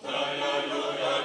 Taya yo ya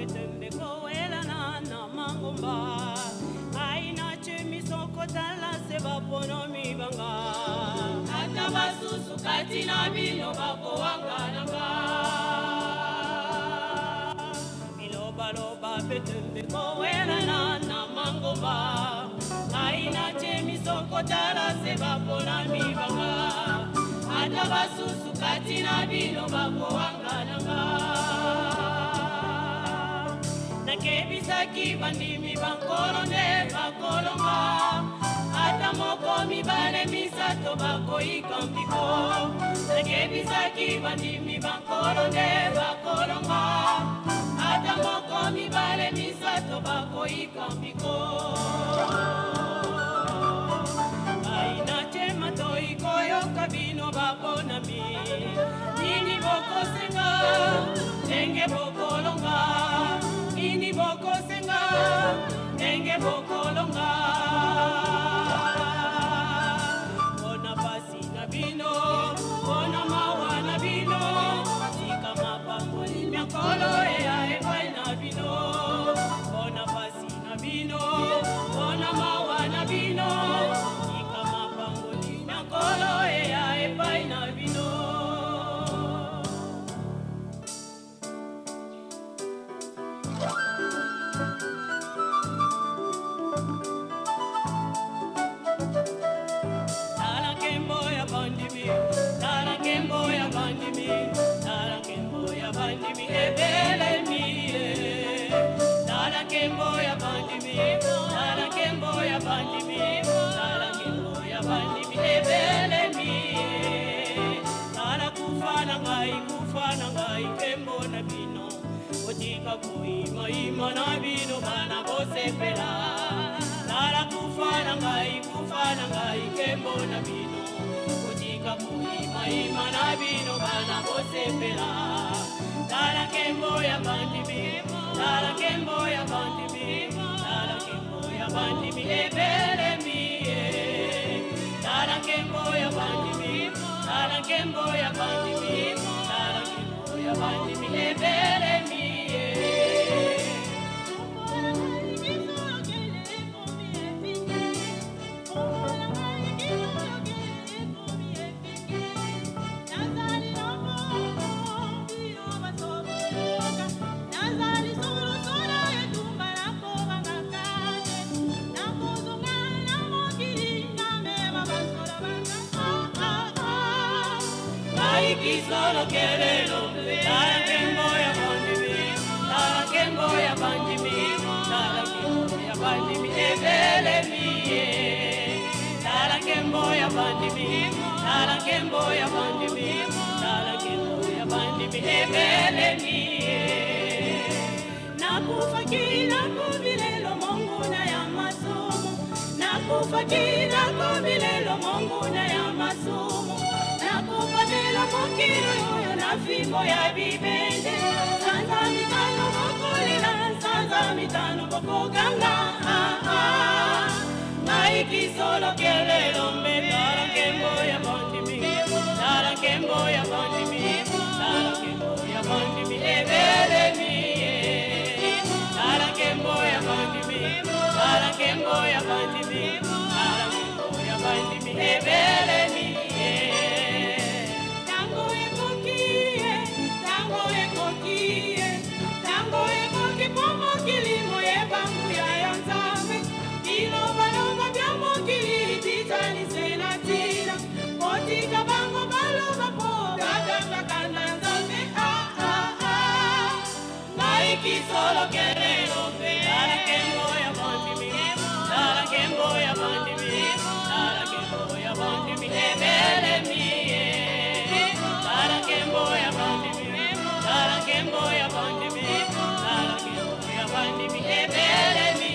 petembe koela na mangomba aina chemi sokotala se bapono mibanga ata basusu kati na bino bako wangananga bilobaloba petembe koela na mangomba aina chemi sokotala se bapona mibanga ata basusu kati na bino bako wangananga nakebisaki bandimi bankolo nde bakolonga ata moko mibale misato bakoyika mpiko nakebisaki bandimi bankolo nde bakolonga ata moko mibale misato bakoyika mpiko aina toi koyoka bino baponami nini bokosenga ndenge bokolonga nini bokosenga ndenge bokolonga ona pasi na bino ona mawa na bino tika mapangoli myakolo eaepai na bino ona pasi na bino ona mawa na bino kolo ea epai na bino Tala kembo ya bandimi Tala kembo ya bandimi Tala kembo ya bandimi ebele mi Tala kembo ya bandimi Tala kembo ya bandimi Tala kembo ya bandimi ebele mi Tala kufana ngai kembo na bino Otika kuima ima na bino bana bosepela Tala kufana ngai kembo na bino Otika kuima ima na bino bana bosepela Tala kembo ya bandimi Tala kembo ya bandimi Tala kembo ya bandimi ebele mi Tala kembo ya bandimi Tala kembo ya bandimi Tala kembo ya bandimi ebele mi Solo querelo, tala kembo ya bandimi, tala kembo ya bandimi, tala kembo ya bandimi ebele mi, tala kembo ya bandimi, tala kembo ya bandimi, tala kembo ya bandimi ebele mi. Nakufa kila kubilelo Mungu na ya masumu, nakufa kila kubilelo Mungu na ya masumu. Nakupatela mokilo yoyo na fimbo ya bibende Sanza mitano bokolila, sanza mitano bokoganga Maiki solo kelelo mbe Tala kembo ya bandimi, tala kembo ya bandimi Tala kembo ya bandimi ebele mi Tala kembo ya bandimi, tala kembo ya bandimi Tala kembo ya bandimi ebele mi kilimo yebangu ya yanzame ilobaloba bya mokili titali senatina otika bango baloba po katanga kana nzambe maiki solo kelelo tala kembo ya bandimi tala kembo ya bandimi tala kembo ya bandimi ebele mi tala kembo ya bandimi tala kembo ya bandimi tala kembo ya bandimi ebele mi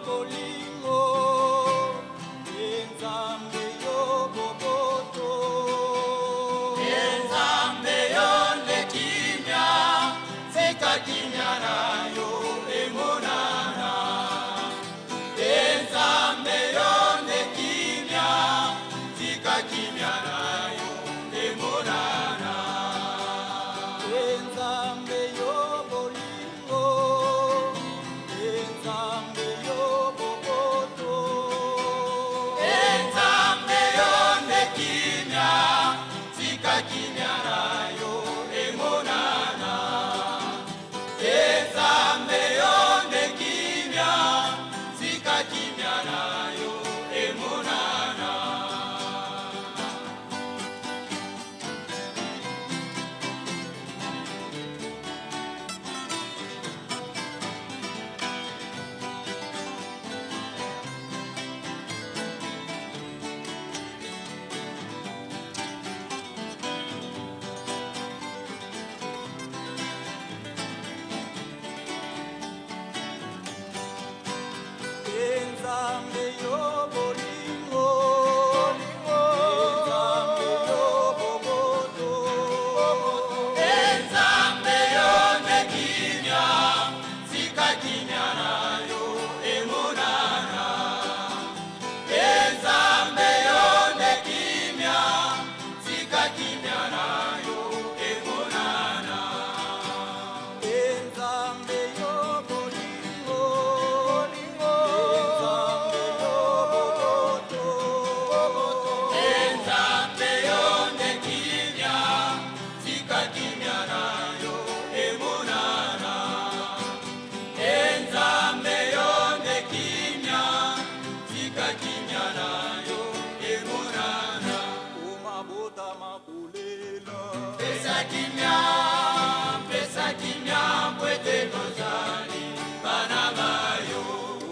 bolingo enzambe yo boboto enzambe yo lekimya zika kimya nayo emonana enzambe yo lekimya zika kimya nayo emonana enzambe yo bolingo enzambe yo boboto enzambe yo lekimya zika kimya nayo emonana enzambe yo lekimya zika kimya nayo emonana enzambe yo bolingo enzambe yo boboto enzambe yo nekimya zika kimya nayo emonana enzambe yo nekimya zika kimya nayo emonana enzambe yo bolingo enzambe yo boboto enzambe yo nekimya zika kimya nayo emonana enzambe yo nekimya zika kimya nayo emonana umabota makulela pesa kimya mpwete kozali bana bayo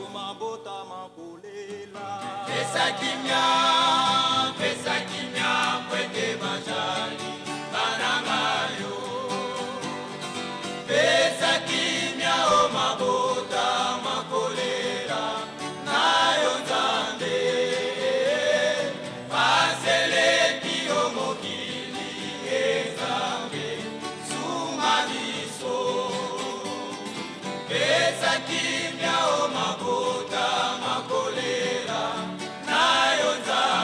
umabota makulela pesa kimya mpwete bazali bana bayo pesa kimya umabota makulela nayo nzambe baseleki omokili ezambe suma biso pesa kimya omabota makolela nayo nzambe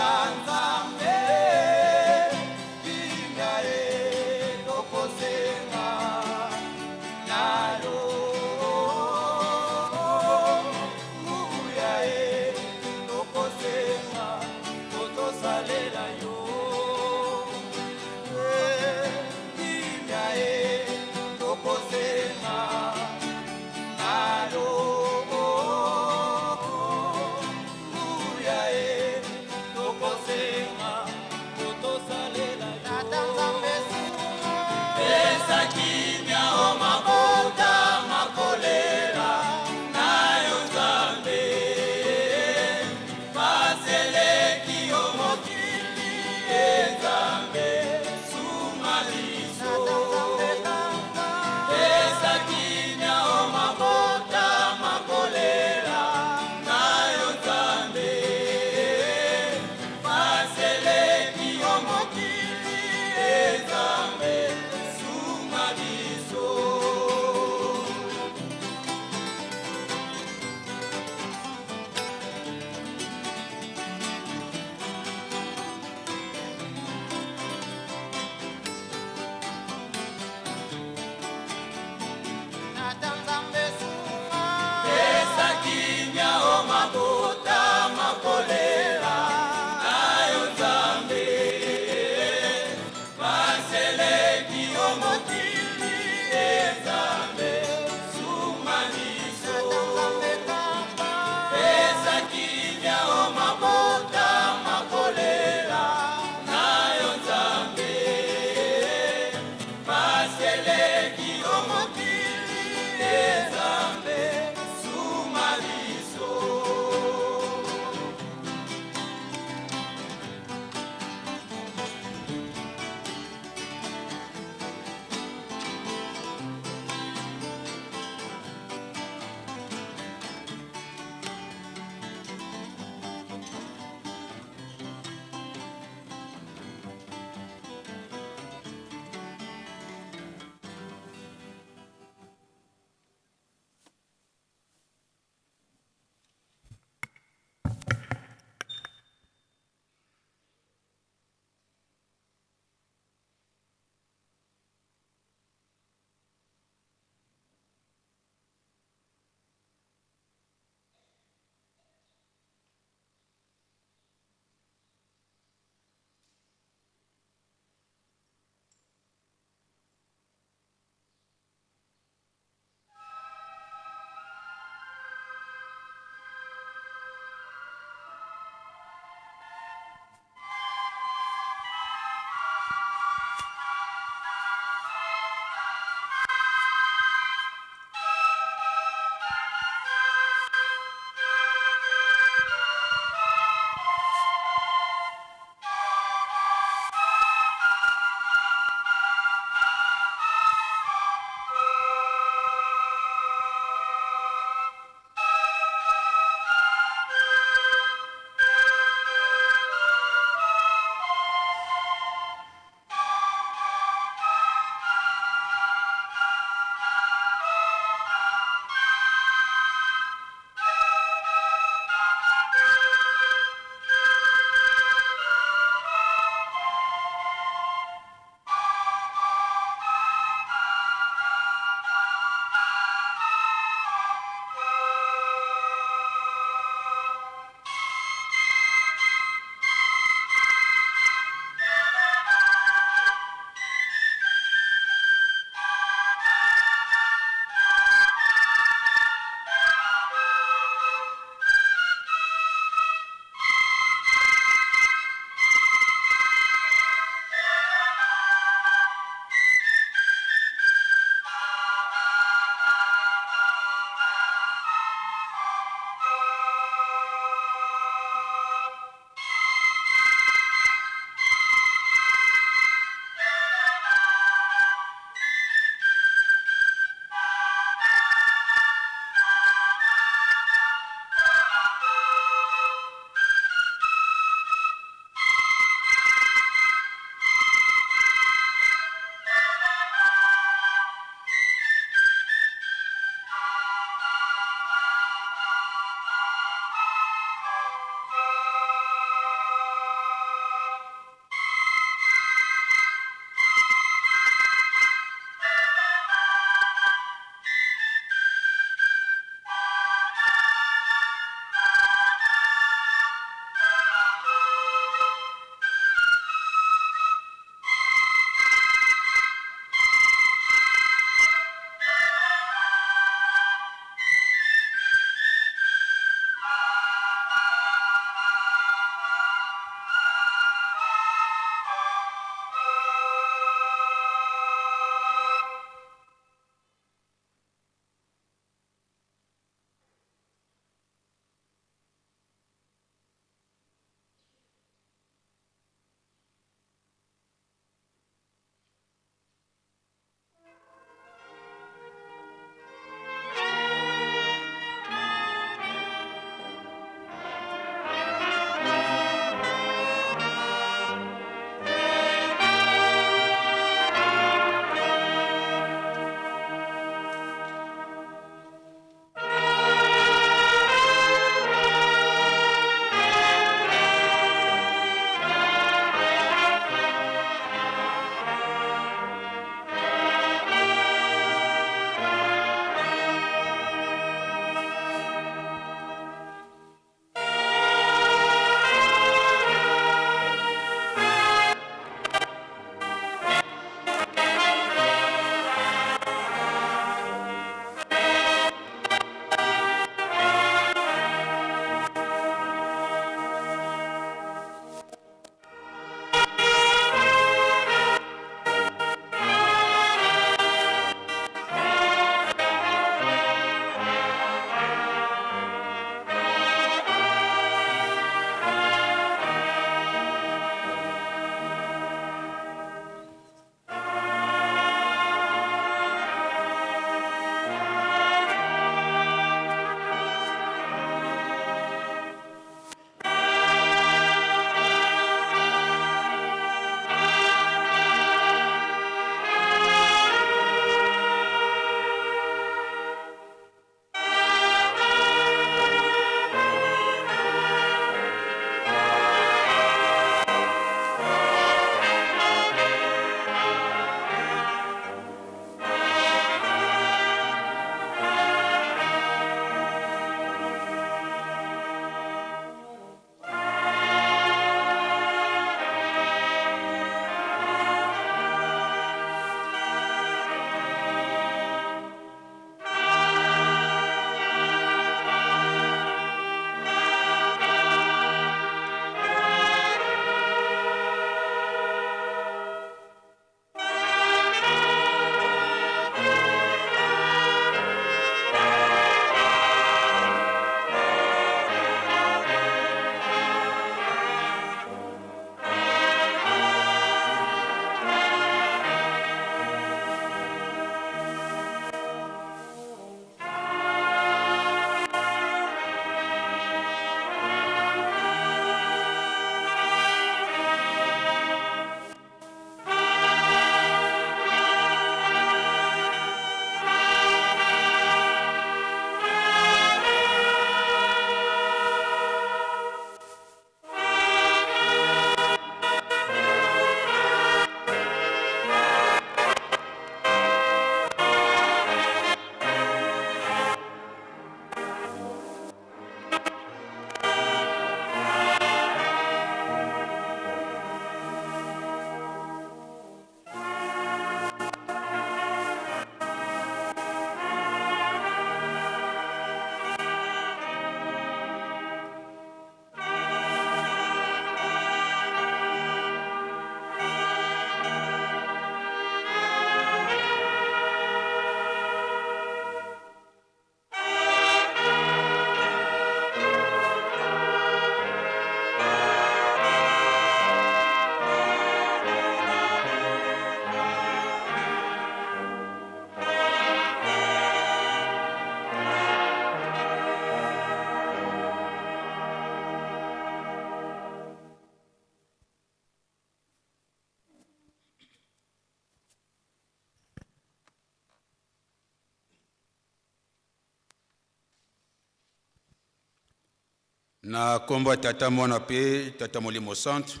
na kombo ya tata mwana pe tata molimo centre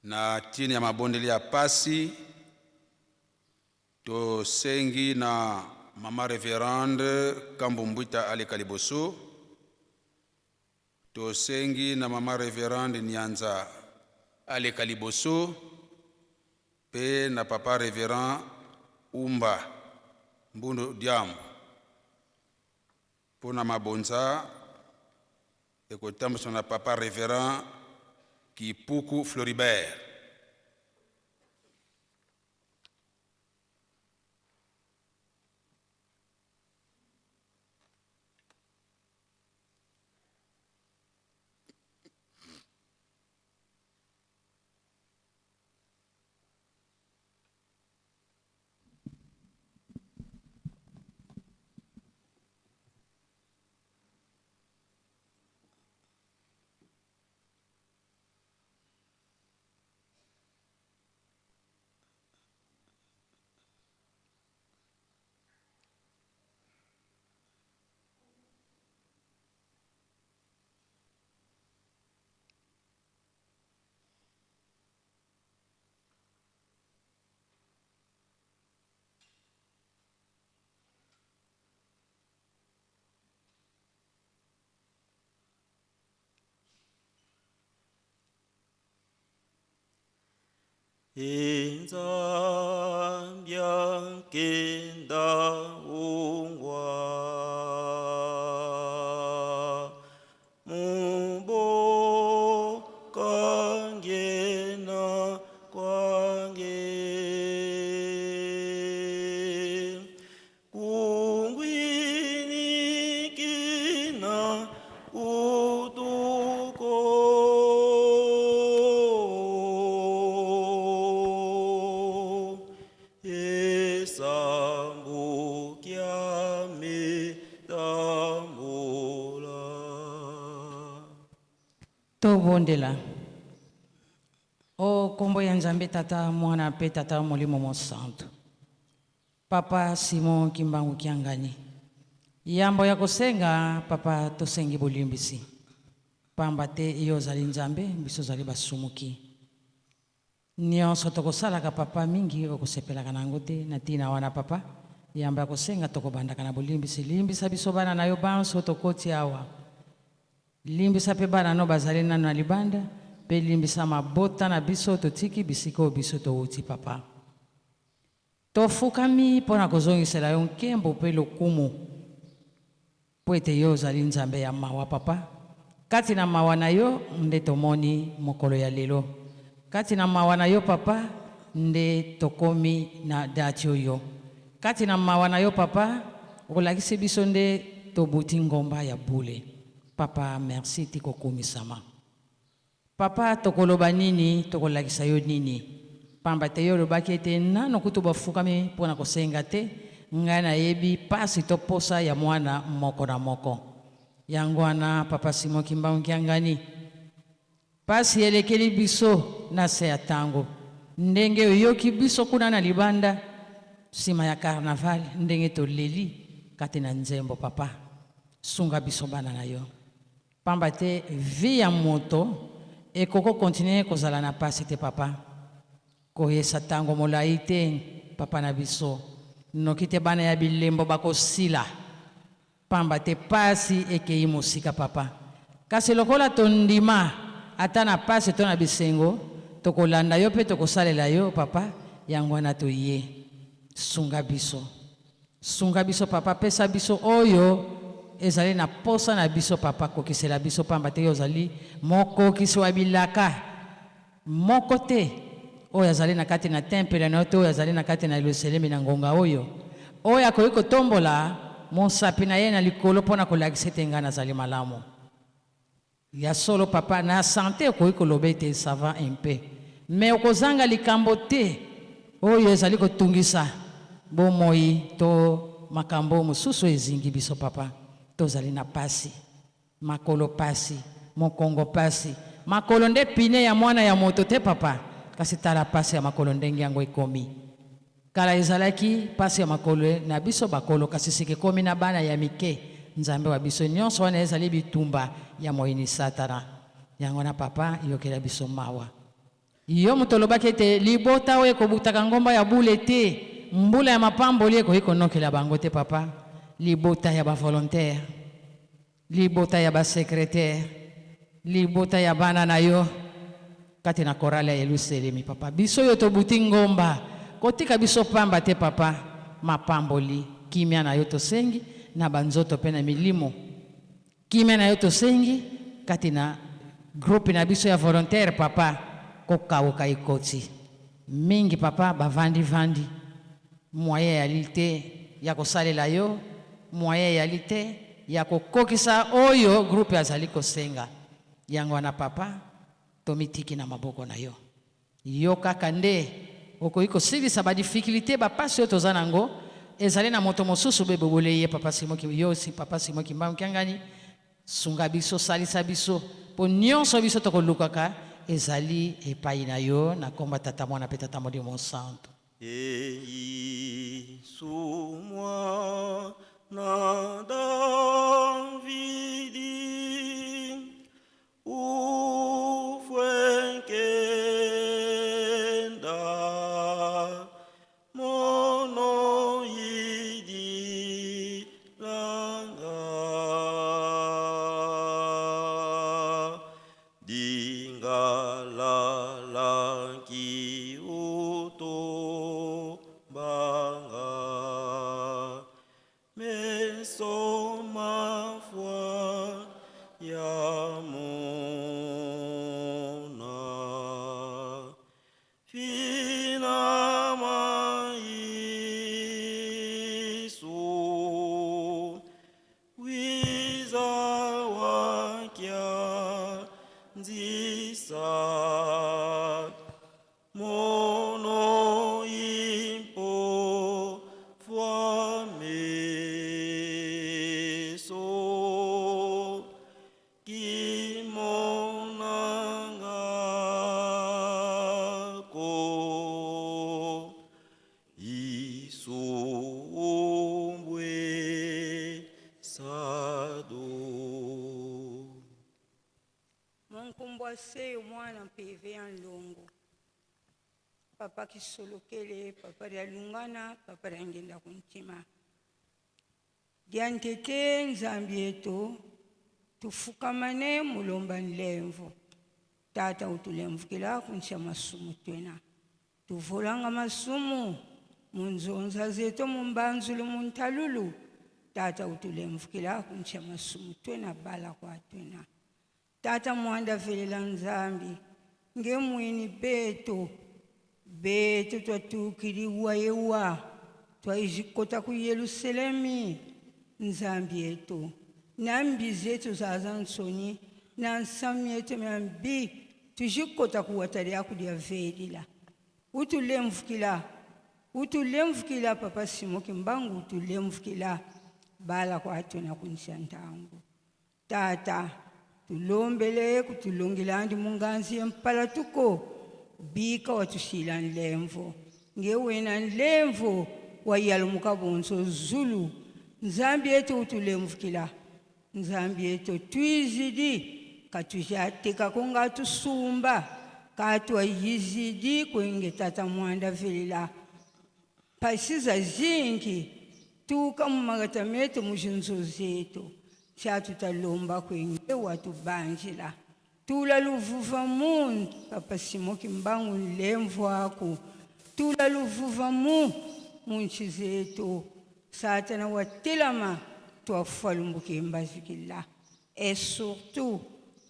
na tini ya mabondeli ya pasi to sengi na mama reverende Kambumbwita aleka liboso, to sengi na mama reverende Nyanza aleka liboso, pe na papa reverend Umba Mbundu Diambo pona mabonza ekotambusa na papa reverend Kipuku Floribert. 인삼양 낀다웅과 무보강계나 광계 궁윈이 끼나 Tobondela o kombo ya Nzambe tata mwana pe tata molimo santo papa Simon Kimbangu Kiangani yambo ya kosenga papa tosengi bolimbisi pamba te iyo zali Nzambe biso zali basumuki nyonso tokosalaka papa mingi okosepelaka nango te na tina wana papa yambo ya kosenga tokobandaka na bolimbisi limbisa biso bana na yo banso tokoti awa limbisa pe bana no bazali nanu na libanda pe limbisa mabota na biso totiki bisiko biso touti papa tofukami mpona kozongisela yo nkembo pe lokumu po ete yo ozali Nzambe ya mawa papa kati na mawa na yo nde tomoni mokolo ya lelo kati na mawa na yo papa nde tokomi na dati oyo kati na mawa na yo papa okolakisi biso nde tobuti ngomba ya bule papa merci tikokumisama papa tokoloba nini tokolakisa yo nini pamba te yo lobaki ete nano kutu bafukami mpona kosenga te ngai nayebi pasi toposa ya mwana moko na moko yango wana papa Simon Kimbangu Kiangani pasi elekeli biso na se ya tango ndenge oyoki biso kuna na libanda nsima ya carnaval ndenge toleli kati na nzembo papa sunga biso bana na yo pamba te vi ya moto ekoko continue kozala na pasi te papa koyesa tango molai te papa na biso noki te bana ya bilembo bakosila pamba te pasi ekei mosika papa kasi lokola tondima ata na pasi to na bisengo tokolanda yo pe tokosalela yo papa yango wana toye sunga biso papa pesa biso oyo ezali na posa na biso papa kokisela biso pamba te yo ozali mokokisi wa bilaka moko te oyo azali na kati na temple na yo te oyo azali na kati na Yerusalemi na ngonga oyo akoki kotombola mosapi na ye na likolo mpona kolakisa ete ngai nazali malamu ya solo papa na sante okoki koloba ete ça va un peu me okozanga likambo te oyo ezali kotungisa bomoi to makambo mosusu ezingi biso papa tozali na pasi makolo pasi mokongo pasi makolo nde pine ya mwana ya moto te papa kasi tala pasi ya makolo ndenge yango ekomi kala ezalaki pasi ya makolo na biso bakolo kasi sike komi na bana ya mike nzambe wa biso nyonso wana ezali bitumba ya moyini satana yango na papa yokela biso mawa yo moto olobaki ete libota oyo ekobutaka ngomba ya bule te mbula ya mapamboli ekoki konokela bango te papa libota ya bavolontaire libota ya basekretare libota ya bana na yo kati na korale ya Yerusalemi papa biso yo tobuti ngomba kotika biso pamba te papa mapamboli kimia na yo tosengi na banzoto pe na milimo kimia na yo tosengi kati na groupe na biso ya volontaire papa kokauka ikoti mingi papa bavandi moyen ya lite ya kosalela yo moyen ya lite ya kokokisa oyo groupe azali kosenga yango wana papa tomitiki na maboko na yo yo kaka nde okoki kosilisa badifficulté bapasi oyo toza nango ezali na moto mosusu be bobole ye papa Simoki yo si papa Simoki Mbambu Kiangani sunga biso salisa biso po nyonso biso tokolukaka ezali epai na yo na komba tata mwana pe tata Molimo Santo Sumwa na Davidi ufwenkenda mono yidi langa dingalala ki uto banga meso mafwa ya mona fina maisu wiza wakya nzisa mono impo fwa meso kimonangako isumbwe sado Monkumbwase mwana mpeve ya nlongo papa kisolokele papa lyalungana papa lyangenda kuntima dyantete nzambi yetu tufukamane mulomba nlemvu tata utulemvukila kuncha masumu twena tuvolanga masumu munzonza zetu mumbanzulu muntalulu tata utulemvukila kuncha masumu twena bala kwa twena tata mwanda velela nzambi ngemwini beto twatukiliwa yewa twaizikota ku Yerusalemi nzambi yetu nambi zetu zaza nsoni na nsami yetu mambi tujikota kuwatalia kudia vedila utulemvukila papa Simoki Mbangu utulemvukila bala kwa hatu na kunshantangu tata tulombele kutulongilandi munganzi empala tuko bika watushila nlemvo ngewena nlemvo wayalumuka bonso zulu nzambi yetu utulemvukila nzambi yetu twizidi katujateka konga tusumba katwa yizidi kwenge tata mwanda velela pasiza zingi tuka mumagata metu mujinzo zetu chatu talomba kwenge watu banjila tula luvuva mu papa Simoki Mbangu nlemvo ako tula luvuva mu munchi zetu satana watilama twafalumbuke mbazikila et surtout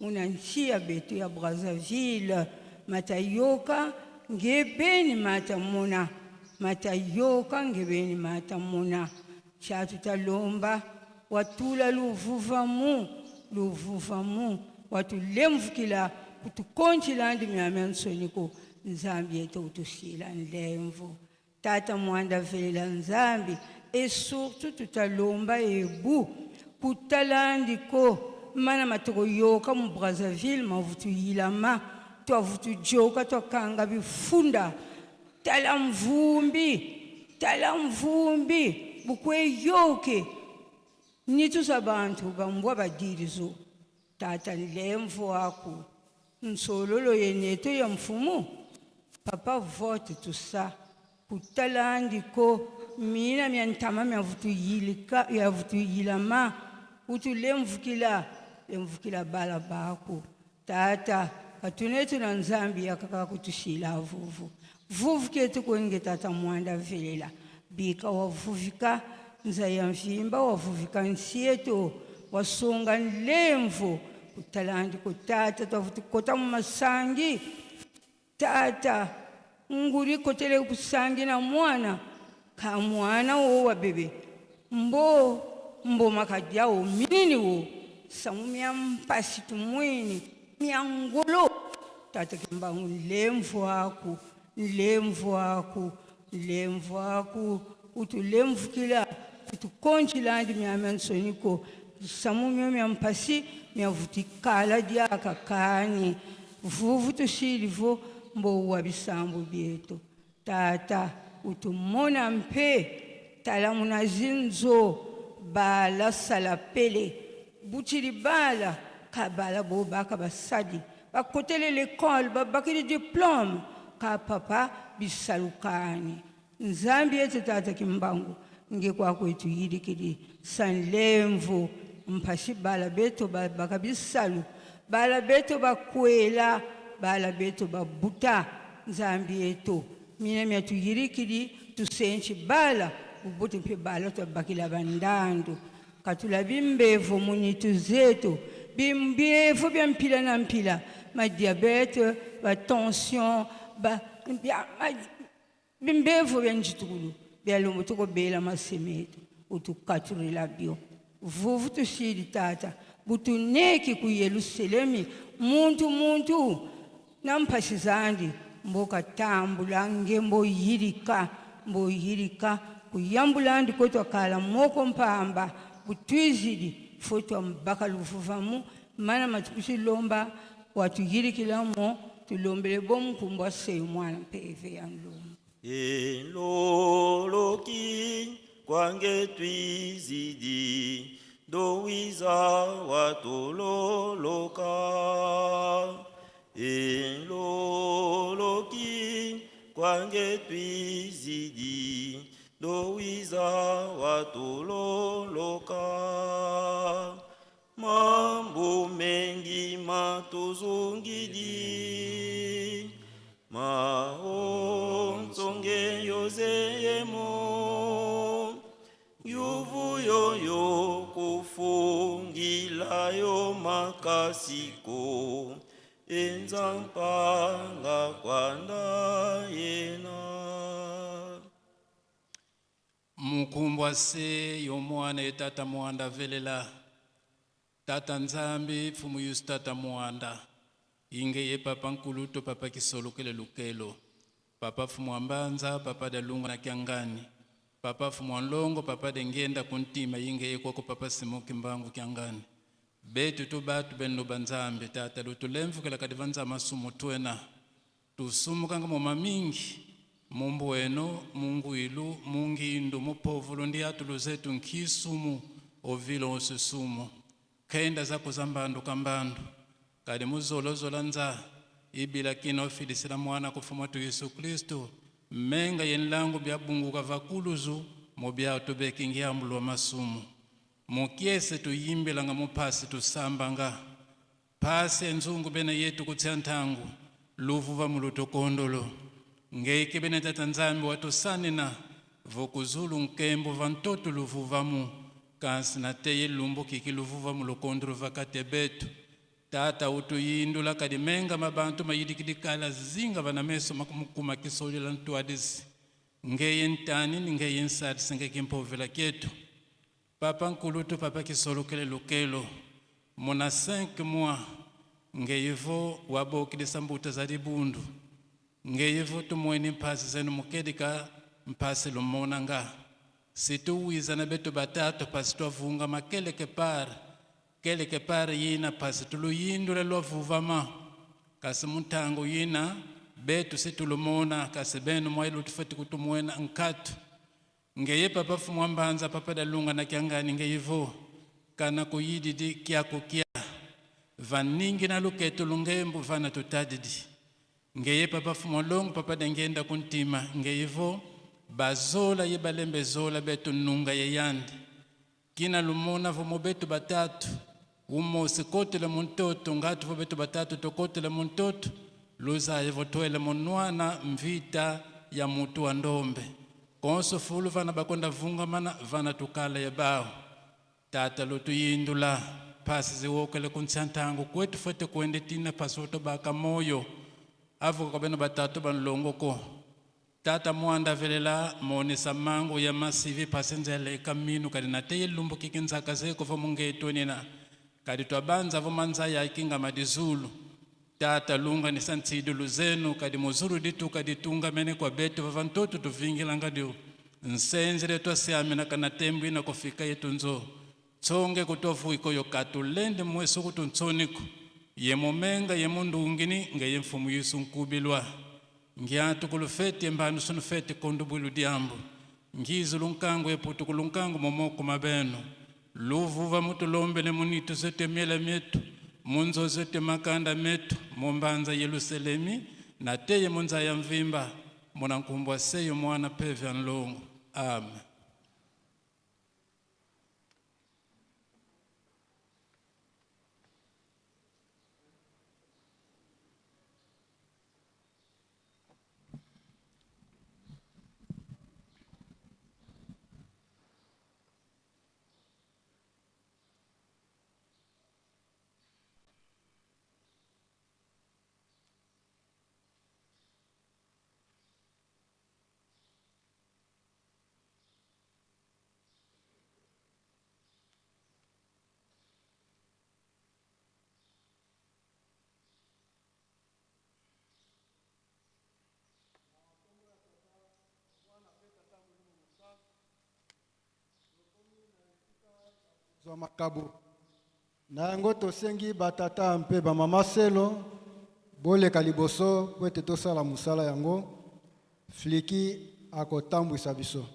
unanchia betu ya Brazzaville matayoka ngebeni matamuna matayoka ngebeni matamuna chatu talomba watula luvuva mu watulemvukila kutukonchilandi myamyansoniko nzambi yetu utushila nlemvo tata mwanda velela nzambi et surtout tutalomba ebu kutalandiko mana matoko yoka mu Brazzaville mavutu yilama twavutu joka twakanga bifunda tala mvumbi bukwe yoke nitu sabantu bambwa badirizo tata lemvo wako nsololo yeneto ya mfumu papa vote tusa kutalandi ko mina myantama myavutuyilika yavutuyilama utu lemvukila bala bako tata katunetu na nzambi yakaka kutushila vuvu ketu kwenge tata mwanda velela bika wavuvika nzaya mfimba wavuvika nsieto wasonga lemvo kutalandi ko tata twavutukota mu masangi tata nguri kotele kusangi na mwana ka mwana wo wa bebe mbo makadia wo minini wo samu mpasi tumwini miangolo tata kimbangu lemvu aku utulemvu kila utukonchilandi miamensoniko samu mpasi miavutikala diaka kani vuvu tushilivo mbo wabisambu bieto tata utumona mpe talamuna zinzo bala salapele buchiri bala kabala bobaka basadi bakotele l'école babakiri diplôme ka papa bisalukani nzambi yetu tata kimbangu ngekwa kwetu yidikidi sanlemvo mpashi bala beto babaka bisalu bala beto bakwela bala beto babuta nzambi yetu mina myatu yirikidi tusenchi bala ubuti mpe bala twabakila bandando katula bimbevo munitu zetu bimbevo bya mpila na mpila ma diabete ba tension ba bimbevo bya njitulu bya lomo tuko bela masemeto utukaturila bio vuvu tushiri tata butuneki ku Yerusalemi muntu nampashizandi mboka tambula ngembo yirika kuyambulandi kotwa kala moko mpamba butwizidi foto mbaka lufuvamu mana matukushi lomba watu yirikilamo tulombele bomu kumbwa seyo mwana peve ya nlomba eloloki kwange twizidi dowiza watololoka eloloki kwange twizidi dowiza watololoka mambo mengi matuzungidi maonsonge yozeyemo yuvu yoyo kufungilayo makasiko enzampanga kwanda yena mukumbwa se yomwana etata mwanda velela tata nzambi fumu yusu tata mwanda inge ye papa nkuluto papa kisolokele lukelo papa fumu ambanza papa dalunga na kiangani papa fumu anlongo papa dengenda kuntima inge ye koko papa simuki mbangu kiangani betu tu batu benno banzambe tata lutulemvukela kadivanza masumu twena tusumuka nga moma mingi mumbu weno mungu ilu mungindu mupovulu ndi atulu zetu nkisumu ovilo osusumu kenda zako zambandu kambandu kadi muzolozola nza ibila kina ofilisila mwana kufuma tu Yesu Kristo menga yenlangu byabunguka vakuluzu mobyatu bekingia mbulu wa masumu mukiese tuyimbila nga mupasi tusambanga pasi enzungu bene yetu kutsiantangu luvuva mulutokondolo ngeike bene tata nzambi watusanina vokuzulu nkembo vantoto luvuvamu kansi na teye lumbu kiki luvuva mulukondolo vakate betu tata utuyindula kadi menga mabantu mayidikidikala zinga vanameso makuma kisolila ntuadisi ngeye ntani ngeye nsati ngeke mpovela kietu papa nkulutu papa kisolokele lukelo mona 5 mois ngeyevo wabokilisa mbuta za libundu ngeyevo tumweni mpasi zenu mukedika mpasi lumona nga situwiza na betu batatu pasi twavunga makeleke pare yina pasi tuluyindule lwavuvama kasi mutango yina betu situlumona kasi benu mwailu tufati kutumwena nkatu ngeye papa fumu ambanza papa dalunga na kiangani ngeyevo kana kuyididi kiako kia vaningi na luketo lungembu vana tutadidi ngeye papa fumolongo papa dengenda kuntima ngeyivo bazola yebalembe zola betu nunga yeyandi kina lumona vomo betu batatu umo sikotele muntoto ngatu vo betu batatu tokotele muntoto luza yevotoele monwana mvita ya mutu wa ndombe konso fulu vana bakonda vunga mana vana tukala yebao tata lutu yindula pasi ziwokele kunchantangu kwetu fete kuende tina pasoto baka moyo avu kabena batatu banlongoko tata Muanda velela mone samango ya masivi pasenzele kaminu kadi nateye lumbu kikinzaka zeko vo mungeto nina kadi twabanza vo manza ya kinga madizulu tata lunga ni santidu luzenu kadi muzuru ditu kadi tunga mene kwa betu vavantoto tuvingila ngadiu nsenzele twasiame na kanatembu ina kufika yetu nzo tsonge kutofu iko yokatu lende mwesu kutuntsoniku ye momenga ye mundungini nga ye mfumu Yesu nkubilwa ngiatu kulufeti mbanu sunu feti kondubulu diambu ngizu lunkangu eputu kulunkangu momoko mabeno luvuva mutu lombe ne munitu zete miela metu munzo zete makanda metu mombanza Yerusalemi na teye munza ya mvimba mwana nkumbwa seyo mwana peve anlongo amen. Zwa makabu na yango tosengi batata mpe bamama selo boleka liboso po ete tosala musala yango fliki akotambwisa biso.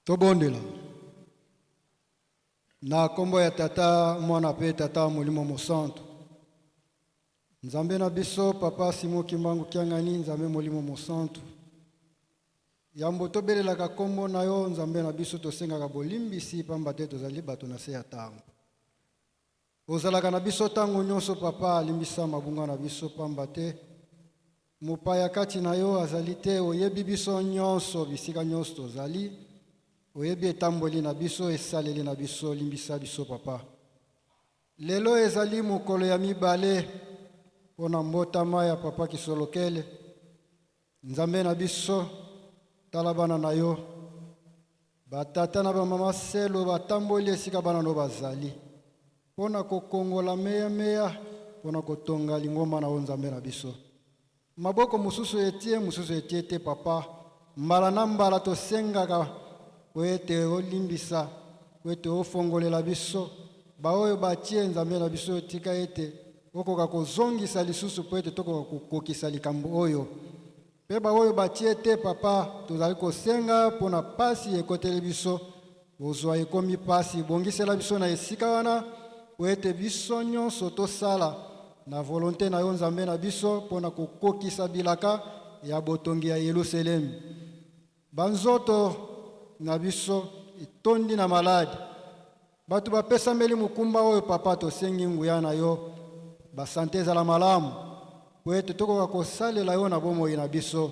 tobondela na kombo ya tata mwana pe tata molimo mosantu nzambe na biso papa Simo Kimbangu Kiangani nzambe molimo mosantu yambo tobelelaka kombo na yo nzambe na biso tosengaka bolimbisi pamba te tozali bato na se ya ntango ozalaka na biso ntango nyonso papa alimbisa mabunga na biso pamba te mopaya kati na yo azali te oyebi biso nyonso bisika nyonso tozali oyebi etamboli na biso esaleli na biso limbisa biso papa lelo ezali mokolo ya mibale mpona mbotama ya papa Kisolokele nzambe na biso tala bana na yo batata na bamama selo batamboli esika bana no bazali mpona kokongola meya mpona kotonga lingomba na yo nzambe na biso maboko mosusu etie te papa mbala na mbala tosengaka po ete olimbisa po ete ofongolela biso baoyo batie nzambe na biso tika ete okoka kozongisa lisusu po ete tokoka kokokisa likambo oyo mpe baoyo batie te papa tozali kosenga mpona pasi ekoteli biso bozwa ekomi pasi bongisela biso na esika wana po ete biso nyonso tosala na volonté na yo nzambe na biso mpona kokokisa bilaka ya botongi ya Yerusalemu banzoto na biso etondi na maladi bato bapesameli mokumba oyo papa tosengi nguya na yo basante ezala malamu po ete tokoka kosalela yo na bomoi na biso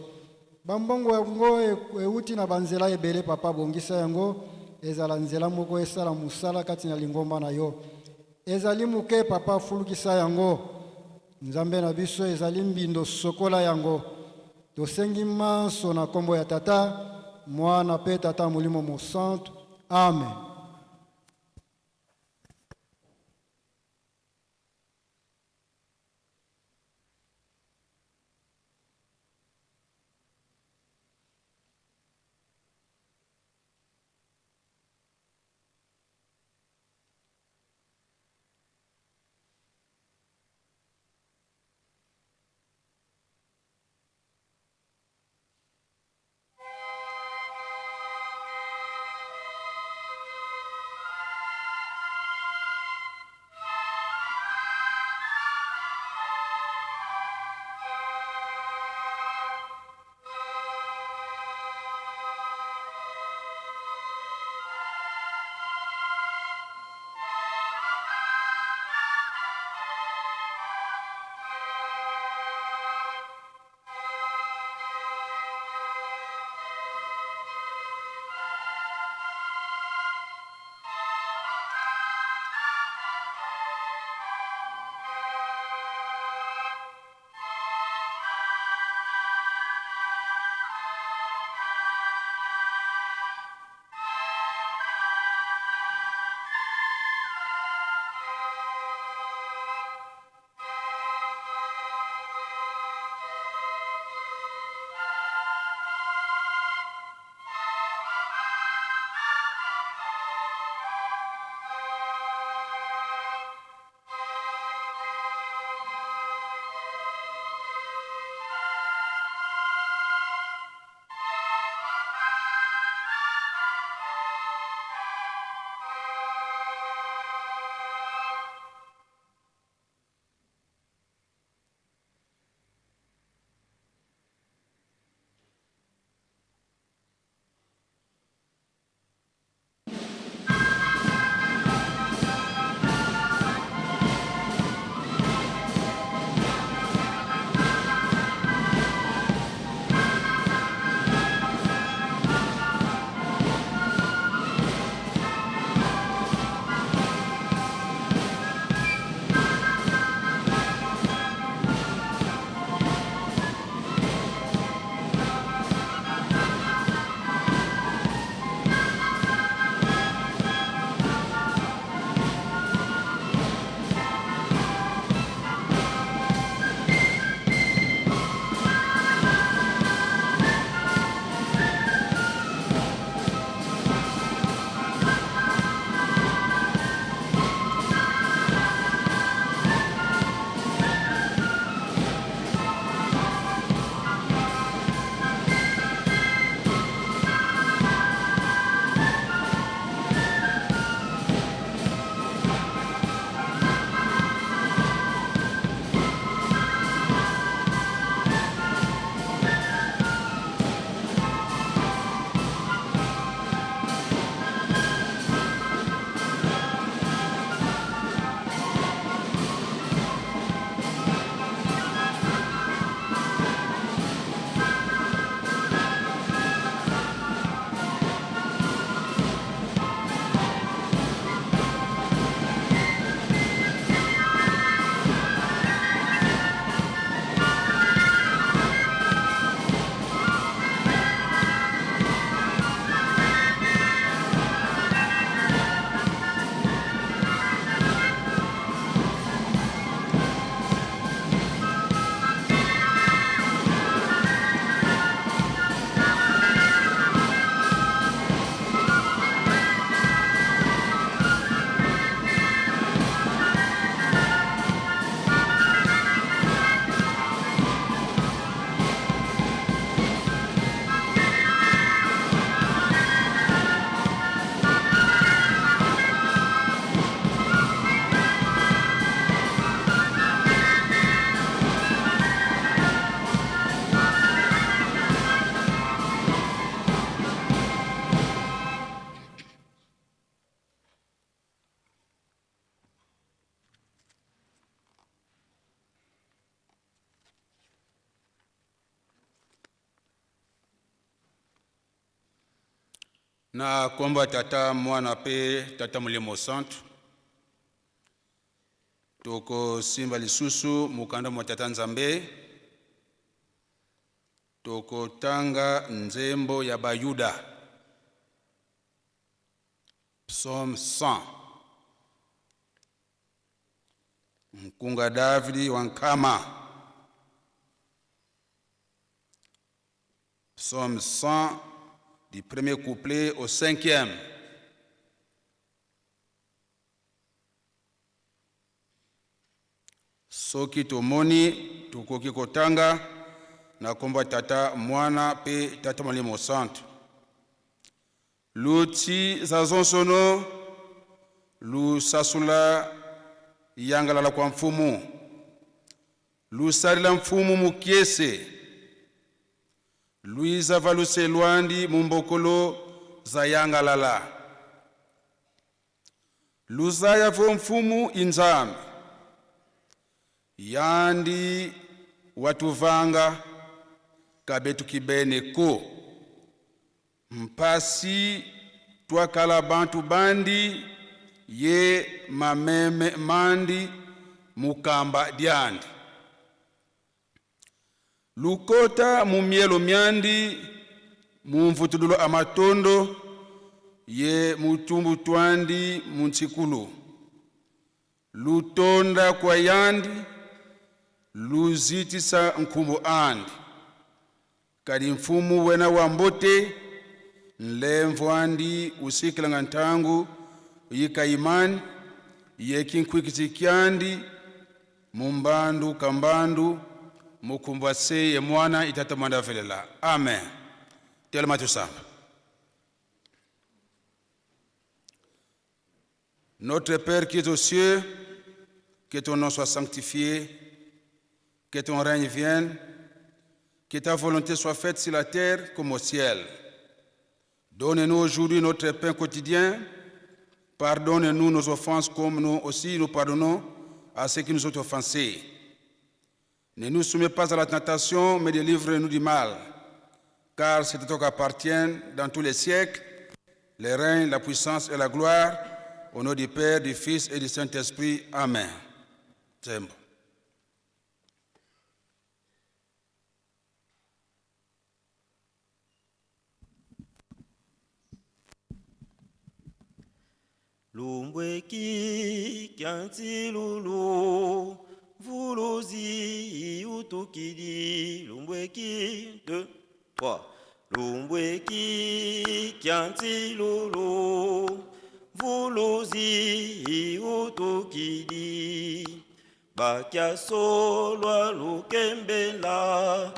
bambongo yango euti na banzela ebele papa bongisa yango ezala nzela moko esala mosala kati na lingomba na yo ezali moke papa fulukisa yango nzambe na biso ezali mbindo sokola yango tosengi manso na kombo ya tata mwana pe tata molimo mosantu amen. na komba tata mwana pe tata mulimo santu toko simba lisusu mukanda mwa tata nzambe toko tanga nzembo ya bayuda Psalm 100 mkunga Davidi wankama Psalm 100 du premier couplet au 5e. Soki tomoni tukoki kotanga na komba tata mwana pe tata molimo santu. Luti zazonsono lu sasula yangalala kwa mfumu. Lu salila mfumu mukiese. Luiza valuse luandi mumbokolo za yangalala. Luzaya vo mfumu inzambi. Yandi watuvanga kabetu kibene ko. Mpasi twakala bantu bandi ye mameme mandi mukamba diandi. Lukota mumielo myandi mumvutululo amatondo ye mutumbu twandi munchikulu. Lutonda kwa yandi luzitisa nkumbu andi. Kadi mfumu wena wambote nlemvo andi usikilanga ntangu yika imani yekinkwikitikiandi mumbandu kambandu mukumbwase ye mwana itata mwanda velela. Amen. Telema tusamba. Notre Père qui es aux cieux, que ton nom soit sanctifié, que ton règne vienne, que ta volonté soit faite sur la terre comme au ciel. Donne-nous aujourd'hui notre pain quotidien. Pardonne-nous nos offenses comme nous aussi nous pardonnons à ceux qui nous ont offensés. Ne nous soumets pas à la tentation, mais délivre-nous du mal. Car c'est à toi qu'appartiennent dans tous les siècles les règnes, la puissance et la gloire, au nom du Père, du Fils et du Saint-Esprit. Amen. Zembo. Lumbweki kyanti lulu vuluzi utukidi. Lumbweki 2 3. Lumbweki kyanti lulu vuluzi utukidi. Bakia solwa lukembela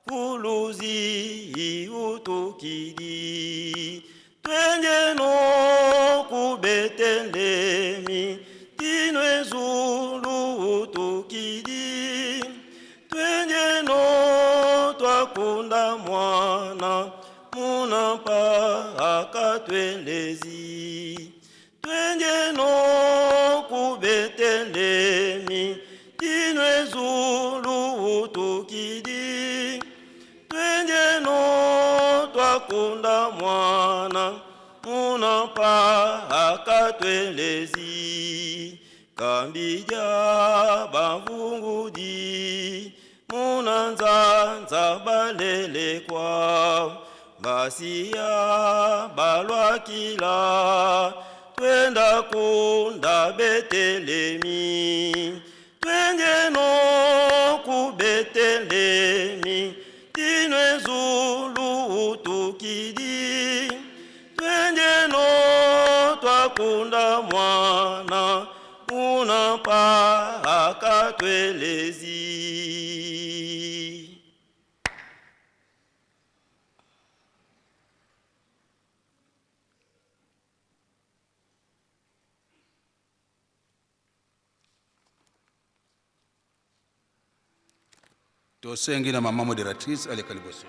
vuluzi utukidi. Twenye no kubetelemi tinwe zulu utukidi. Twenye no twakunda mwana munapa akatwelezi. Twenye no kubetelemi tinwe zulu utukidi. Twenye no twakunda mwana munapa akatwelezi. Kambija bavungudi munanzanza balele kwa. Basia balwakila twenda kunda Betelemi. Twenye no kubetelemi tinwe zulu utukidi. Twenye no twakunda mwana munapa akatwelezi. Tosengi na mama moderatrice ale kaliboso.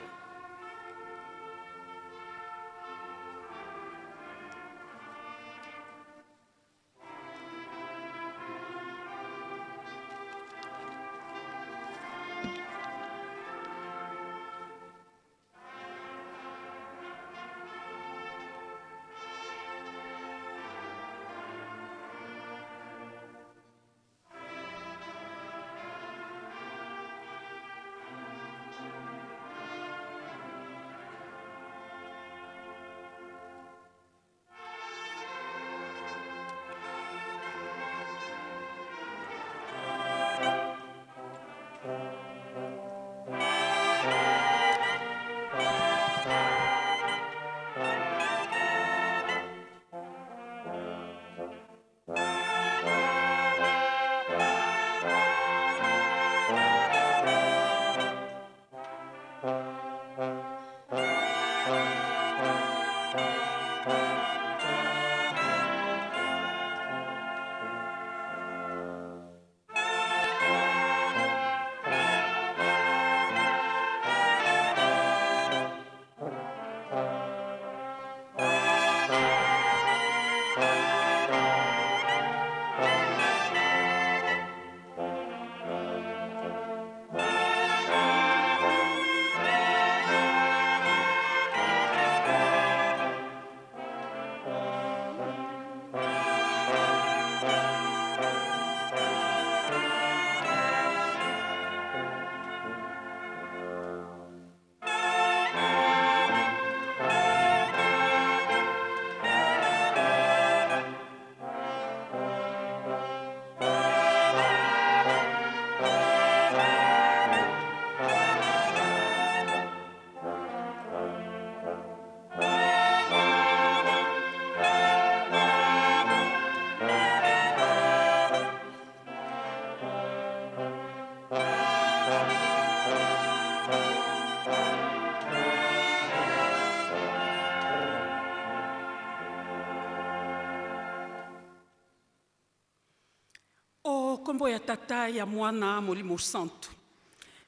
tata ya mwana molimo santo.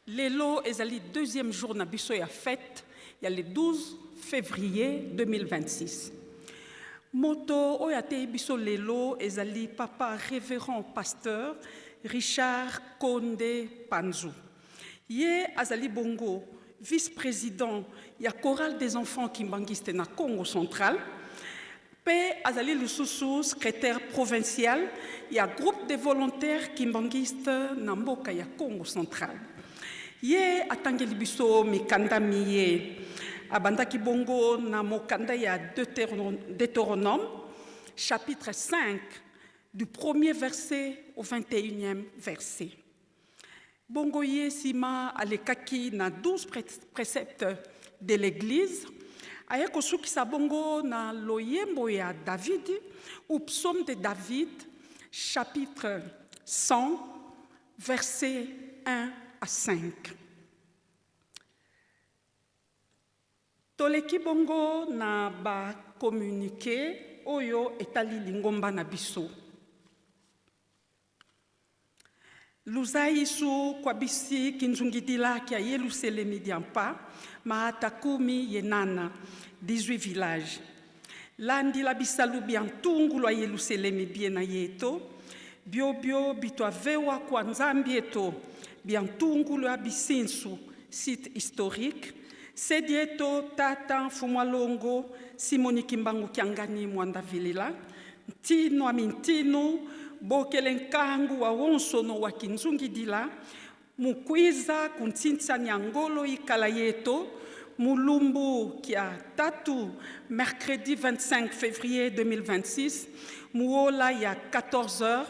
Lelo ezali deuxième jour na biso ya fête, ya le 12 février 2026. Moto oyo atei biso lelo ezali papa révérend pasteur Richard Konde Panzou. Ye azali bongo vice-président ya chorale des enfants kimbanguiste na Congo central. Pe azali lisusu secrétaire provincial ya groupe de volontaires kimbanguiste na mboka ya Congo central. Ye atangeli biso mikanda miye. Abandaki bongo na mokanda ya Deutéronome, chapitre 5, du 1er verset au 21e verset. Bongo ye sima alekaki na 12 préceptes de l'Église, ayako sukisa bongo na loyembo ya David, ou psaume de David, chapitre 100, versets 1 à 5. Toleki bongo na ba communiqué oyo etali lingomba na biso. Luzai su kwa bisi kinzungidila kia Yerusalemi diampa maata 10 yenana 18 villages. Landi la bisalu biantungu lwa Yerusalemi biena yeto biobio bitwa vewa kwa nzambi eto biantungu lwa bisinsu site historique. Sedieto tata Fumwalongo Simoni Kimbangu Kiangani Mwanda Vilila Ntino Amintino Bokelenkangu wa Wonsono wa Kinzungidila Mukwiza Kuntintsa Nyangolo Ikalayeto Mulumbu Kia Tatu mercredi 25 février 2026 Muola ya 14h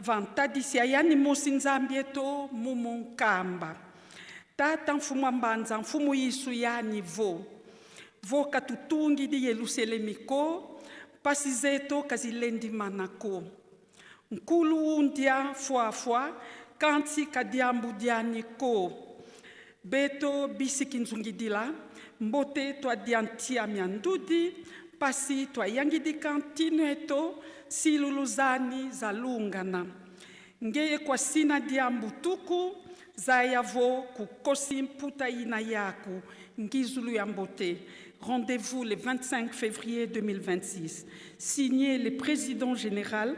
Vantadisia Yani Mosinzambieto Mumunkamba Tata mfumu mbanza mfumu yisu ya nivo. Voka tutungi di Yerusalemi ko, pasizeto kazilendi manako. Nkulu undia fwa, kanti kadiambu diani ko. Beto bisi kinzungidila, mbote toa diantia miandudi, pasi toa yangidi kantinu eto, siluluzani zalungana. Ngeye kwa sina diambu tuku, Zayavo kukosi mputa ina yaku ngizulu yambote. Rendez-vous le 25 février 2026. Signé le président général,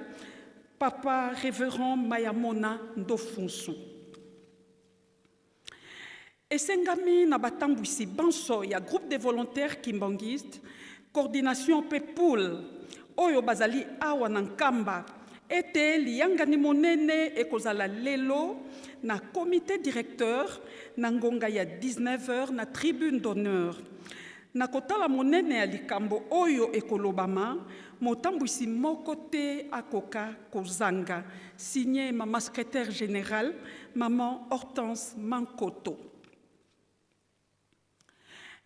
Papa révérend Mayamona Ndofunsu. Esengami na batambwisi banso ya groupe de volontaires kimbanguistes, coordination Pepoul, oyo bazali awa nankamba, ete liyangani monene ekozala lelo na comité directeur na ngonga ya 19h na tribune d'honneur. Na kotala monene ya likambo oyo ekolobama, motambwisi moko te akoka kozanga, signé maman secrétaire générale, maman Hortense Mankoto.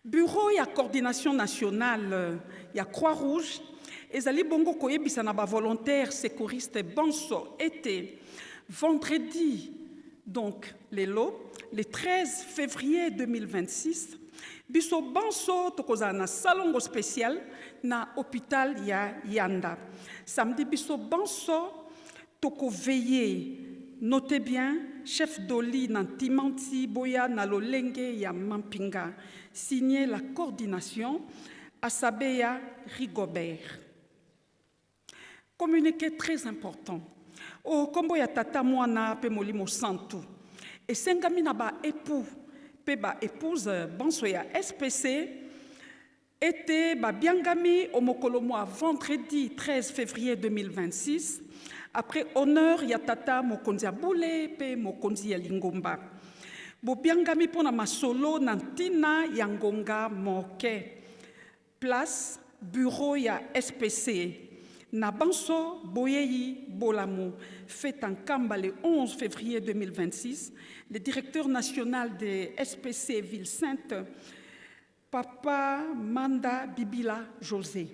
Bureau ya coordination nationale ya Croix-Rouge, ezali bongo koyebisa na ba volontaire secouriste banso été vendredi, donc le 13 février 2026, biso banso tokoza na salongo spécial na hôpital ya Yanda. Samedi biso banso toko veiller, notez bien, chef d'oli na Timanti Boya na lolenge ya Mampinga, signé la coordination Asabeya Rigobert. Communiqué très important. Au kombo ya tata mwana pe molimo santu. Et sengami na ba époux pe ba épouse banso ya SPC était ba biangami au mokolo mois vendredi 13 février 2026 après honneur ya tata mokonzi ya Boule pe mokonzi ya Lingomba. Bo biangami pona masolo na ntina ya ngonga moke. Place bureau ya SPC. Nabanso Boyeyi Bolamu, fait en Kamba le 11 février 2026, le directeur national de SPC Ville-Sainte, Papa Manda Bibila José.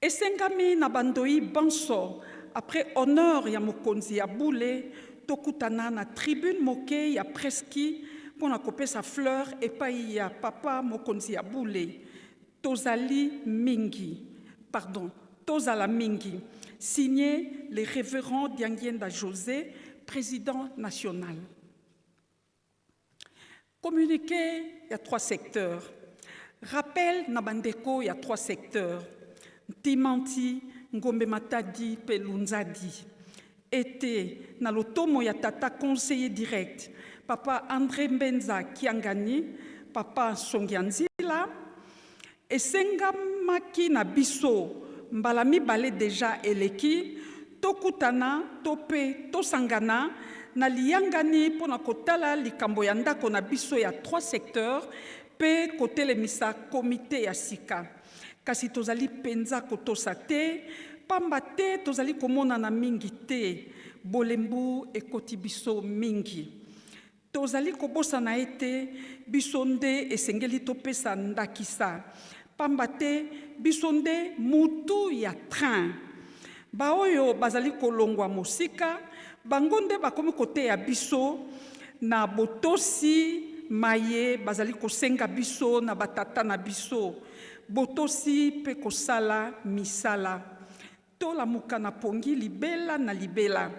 Esengami Nabandoi Banso, après honneur ya mokonzi ya Boule, tokutana na tribune moke ya preski, pour na couper sa fleur et pas ya papa mokonzi ya Boule. Tozali Mingi, pardon, Tozala Mingi, signé le révérend Dianguienda José, président national. Communiqué, il y a 3 secteurs. Rappel, Nabandeko, il y a 3 secteurs. Timanti, Ngombe Matadi, Pelunzadi. Été, Nalotomo Yatata, conseiller direct. Papa André Mbenza Kiangani, Papa Songianzila. Et Sengamaki Nabiso, Mbalami Balé déjà Eleki, Tokutana, Tope, Tosangana, Naliangani, Ponakotala, Likamboyanda, Konabiso, il y a 3 secteurs. Pe kote le misa komite ya sika. Kasi tozali penza kotosa te, pamba te tozali komona na mingi te, bolembu ekoti biso mingi. Tozali kobosa na ete, biso nde esengeli topesa ndakisa. Pamba te biso nde mutu ya train. Baoyo bazali kolongwa mosika, bango nde bakomi kote ya biso na botosi, maye bazali kosenga biso na batata na biso botosi pe kosala misala to lamuka na pongi libela na libela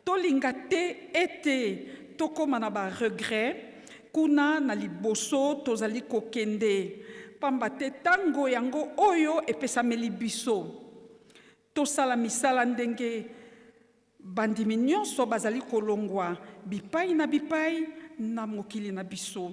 to lingate ete to koma na ba regret kuna na liboso tozali kokende pamba te tango yango oyo epesameli biso to sala misala ndenge bandimi nyonso bazali kolongwa bipai na bipai na mokili na biso.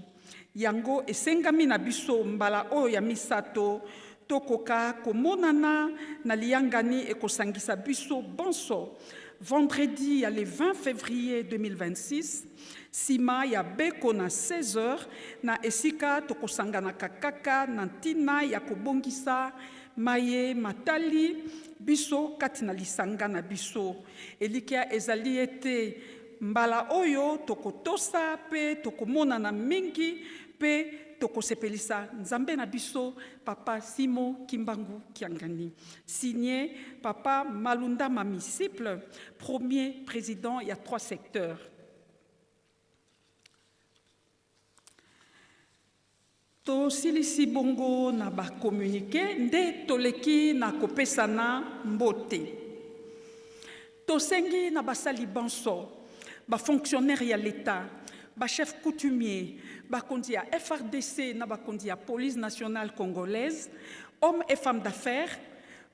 Yango esengami na biso mbala oyo ya misato tokoka komonana na liangani ekosangisa biso bonso. Vendredi ya le 20 février 2026, sima ya beko na 16h na esika tokosangana kaka na ntina ya kobongisa maye matali biso kati na lisanga na biso. Elikia ezali ete mbala oyo tokotosa pe tokomona na mingi pe tokosepelisa nzambe na biso Papa Simo Kimbangu Kiangani. Signé Papa Malunda Mamisiple, premier président, il y a 3 secteurs. Tosilisi bongo na ba communiqué nde toleki na kopesana mbote. Tosengi na basali banso. Ba fonctionnaire ya l'État, ba chef coutumier, ba kondi ya FRDC na ba kondi ya police nationale congolaise, hommes et femmes d'affaires,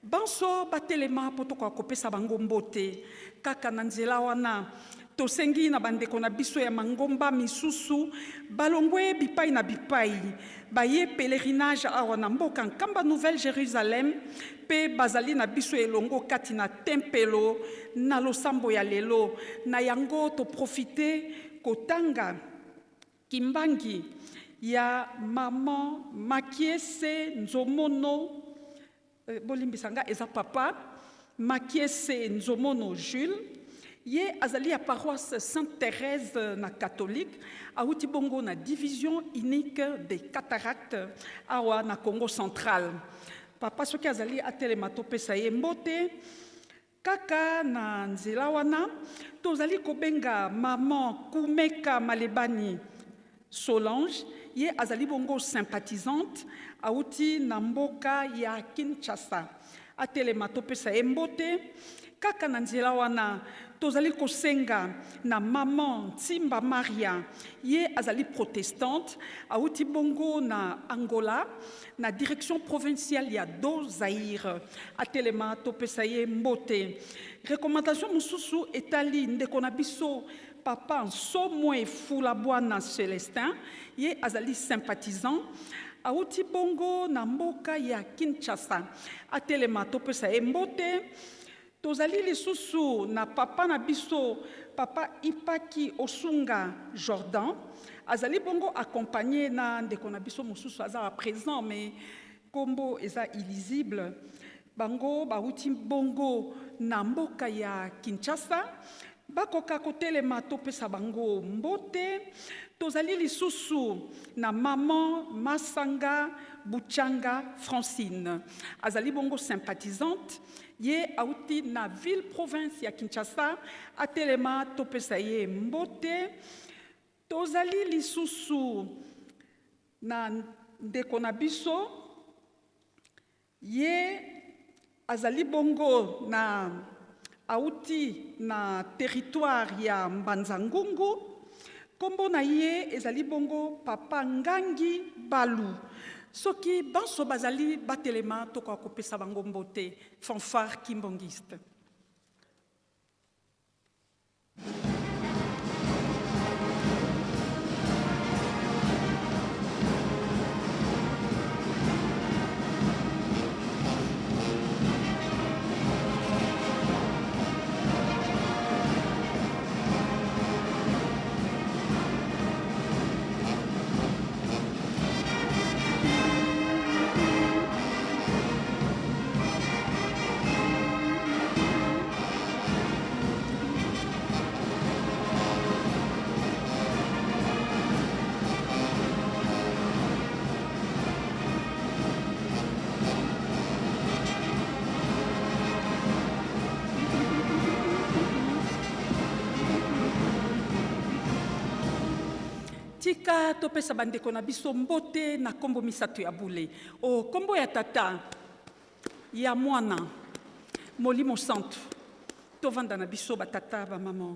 banso ba telema potoko kopesa bango mbote, kaka na nzela wana tosengi na bandeko na biso ya mangomba misusu, balongwe bipai na bipai, baye pèlerinage awa na mboka nkamba Nouvelle-Jérusalem, pe bazali na biso elongo kati na tempelo na losambo ya lelo na yango to profite kotanga kimbangi ya maman Makiese Nzomono bolimbisanga eza papa Makiese Nzomono Jules ye azali ya paroisse Sainte-Thérèse na catholique auti bongo na division unique des cataractes awa na Congo central. Papa soki azali atelema topesa ye mbote kaka na nzela wana tozali kobenga maman Kumeka Malebani Solange ye azali bongo sympathisante auti na mboka ya Kinshasa atelema topesa ye mbote kaka na nzela wana tozali kosenga na maman Timba Maria ye azali protestante auti bongo na Angola na direction provinciale ya do Zaïre atelema topesa ye mbote recommandation mususu etali ndeko na biso papa Nsomwe Fula Bwana Célestin ye azali sympathisant auti bongo na mboka ya Kinshasa atelema topesa ye mbote tozali lisusu na papa na biso papa Ipaki Osunga Jordan azali bongo accompagné na ndeko na biso mususu azala présent mais kombo eza illisible bango bauti bongo na mboka ya Kinshasa bakoka kotelema topesa bango mbote tozali lisusu na maman Masanga Buchanga Francine azali bongo sympathisante ye auti na ville province ya Kinshasa atelema topesa ye mbote tozali lisusu na ndeko na biso ye azali bongo na auti na territoire ya Mbanza-Ngungu. Kombo na ye ezali bongo Papa Ngangi Balu. Soki banso bazali batelema toko akopesa bango mbote. Fanfare kimbongiste. Tika topesa bandeko na biso mbote na kombo misato ya bule. O kombo ya tata, ya mwana, Molimo Santo, tovanda na biso batata ba maman.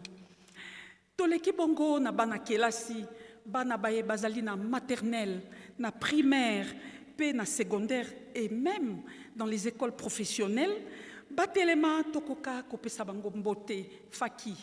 Toleki bongo na bana kelasi, bana baye bazali na maternelle, na primaire, pe na secondaire et même dans les écoles professionnelles, batelema tokoka kopesa bango mbote faki.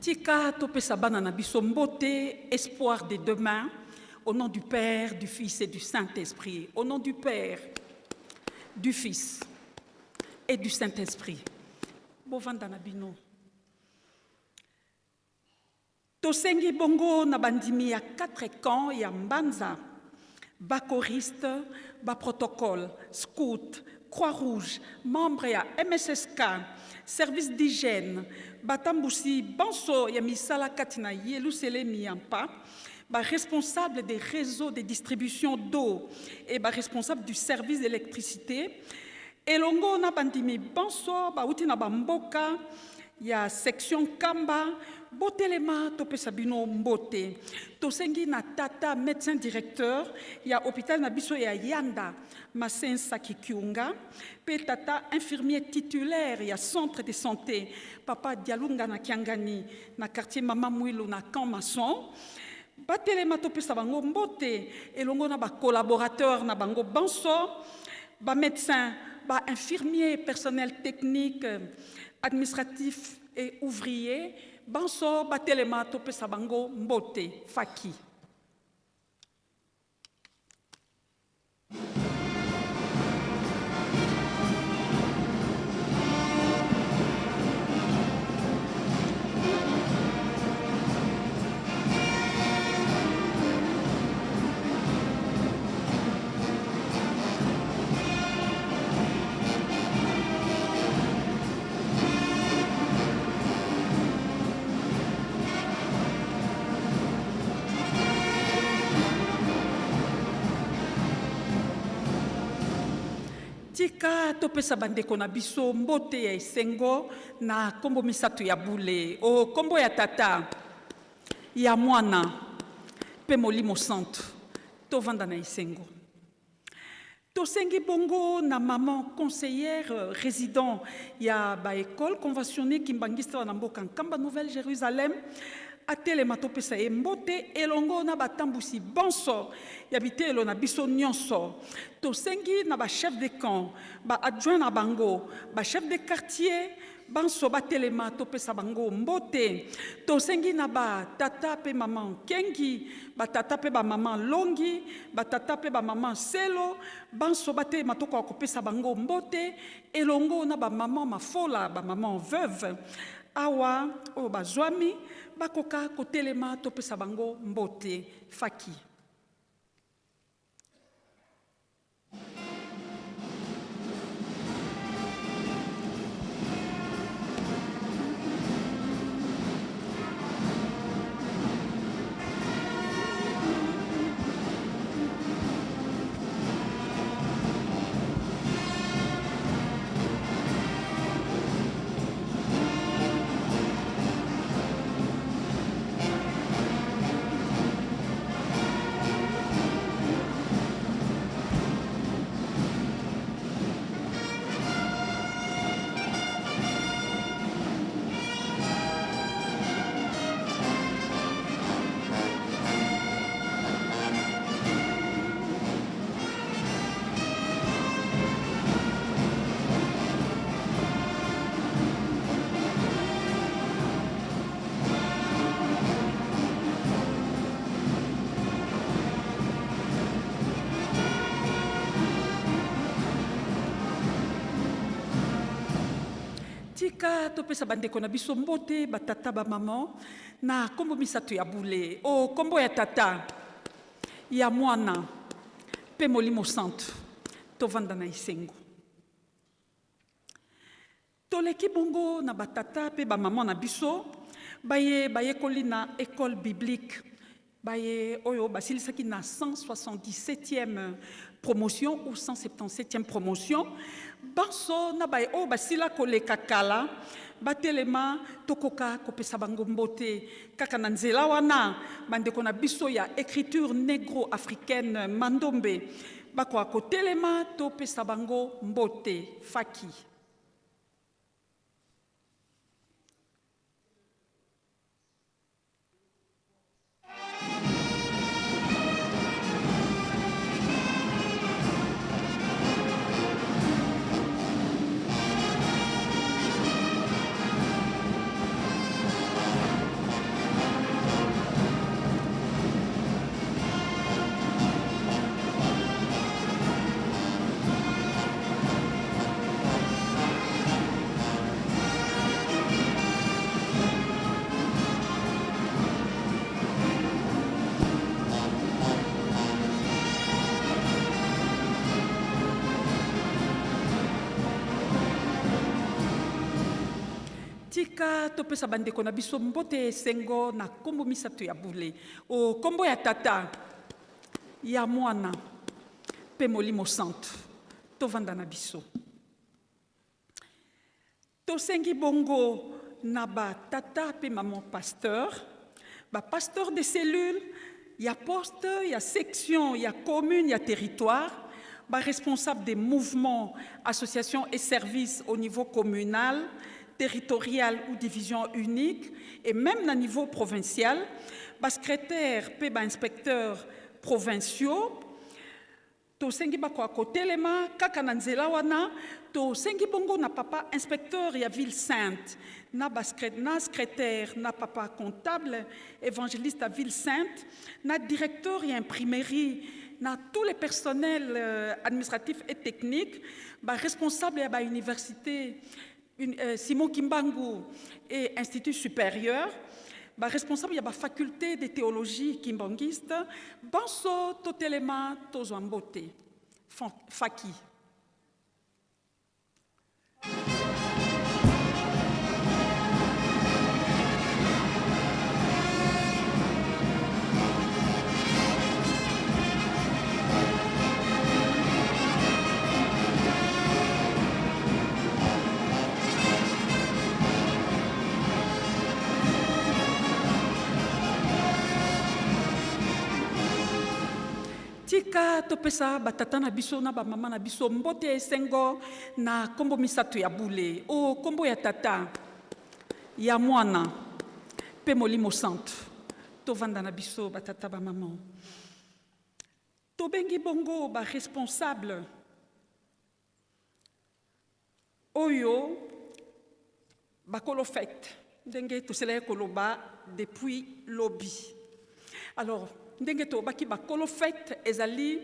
Tika topesa bana na biso mbote, espoir de demain, au nom du Père, du Fils et du Saint-Esprit. Au nom du Père, du Fils et du Saint-Esprit. Bovanda na bino. Tosengi bongo na bandimi ya 4 camps ya Mbanza, bas choriste, bas protocole, scout, Croix-Rouge, membre ya MSSK, service d'hygiène, batambusi banso ya misala katina yelusele miyampa, responsable des réseaux de distribution d'eau et responsable du service d'électricité. Elongo na bandimi banso bauti na bamboka ya section Kamba, botelema topesa bino mbote. Tosengi na tata médecin directeur ya hôpital na biso ya Yanda, Masensa Kikiunga, pe tata infirmier titulaire ya centre de santé, Papa Dialunga na Kiangani, na quartier Mama Mwilu na Camp Maçon. Batelema topesa bango mbote, elongo na ba collaborateur na bango banso, ba médecin, ba infirmier, personnel technique, administratif et ouvrier, banso batelema topesa bango mbote faki. Tika topesa bandeko na biso mbote ya esengo na kombo misato ya bule. O kombo ya tata, ya mwana, pe Molimo Santo, tovanda na esengo. Tosengi bongo na maman conseillère résident ya ba école conventionnée Kimbangista na mboka Nkamba Nouvelle-Jérusalem, atelema topesa ye mbote elongo na batambusi banso ya bitelo na biso nyonso. Tosengi na ba chef de camp, ba adjoint na bango, ba chef de quartier, banso batelema topesa bango mbote tosengi na batata pe mama kengi batata pe bamama longi batata pe bamama selo banso batelema tokoka kopesa bango mbote elongo na bamama mafola bamama veuve awa oyo bazwami bakoka kotelema topesa bango mbote faki. Tika topesa bandeko na biso mbote batata bamama na kombo misato ya bule o kombo ya tata ya mwana pe molimo santo tovanda na esengo. Toleki bongo na batata pe bamama na biso bayekoli na école biblique baye oyo basilisaki na 177e promotion ou 177e promotion banso na baye oyo basila koleka kala batelema tokoka kopesa bango mbote kaka na nzela wana bandeko na biso ya écriture négro-africaine mandombe bakoka kotelema topesa bango mbote faki. Tika topesa bandeko na biso mbote sengo na kombo misato ya bule o kombo ya tata ya mwana pe molimo santo tovanda na biso. Tosengi bongo na batata pe maman pasteur pasteur de cellule ya poste ya section ya commune ya territoire responsable des mouvements associations et services au niveau communal territorial ou division unique, et même à niveau provincial, secrétaire et inspecteurs provinciaux, to sengi ba kwa kotelema kaka na nzela wana to sengi bongo na papa inspecteur ya ville sainte na secrétaire na papa comptable évangéliste à ville sainte na directeur et imprimerie na tous les personnels administratifs et techniques responsable ya université Simon Kimbangu et Institut supérieur, responsable de la faculté de théologie kimbanguiste, Banso Totelema Tozwambote, Faki. Tika topesa batata na biso na bamama na biso mbote esengo na kombo misato ya bule o kombo ya tata ya mwana pe molimo santo tovanda na biso batata bamama tobengi bongo responsable oyo bakolo fête ndenge tosala koloba depuis lobby. Alors ndenge to baki bakolo fête ezali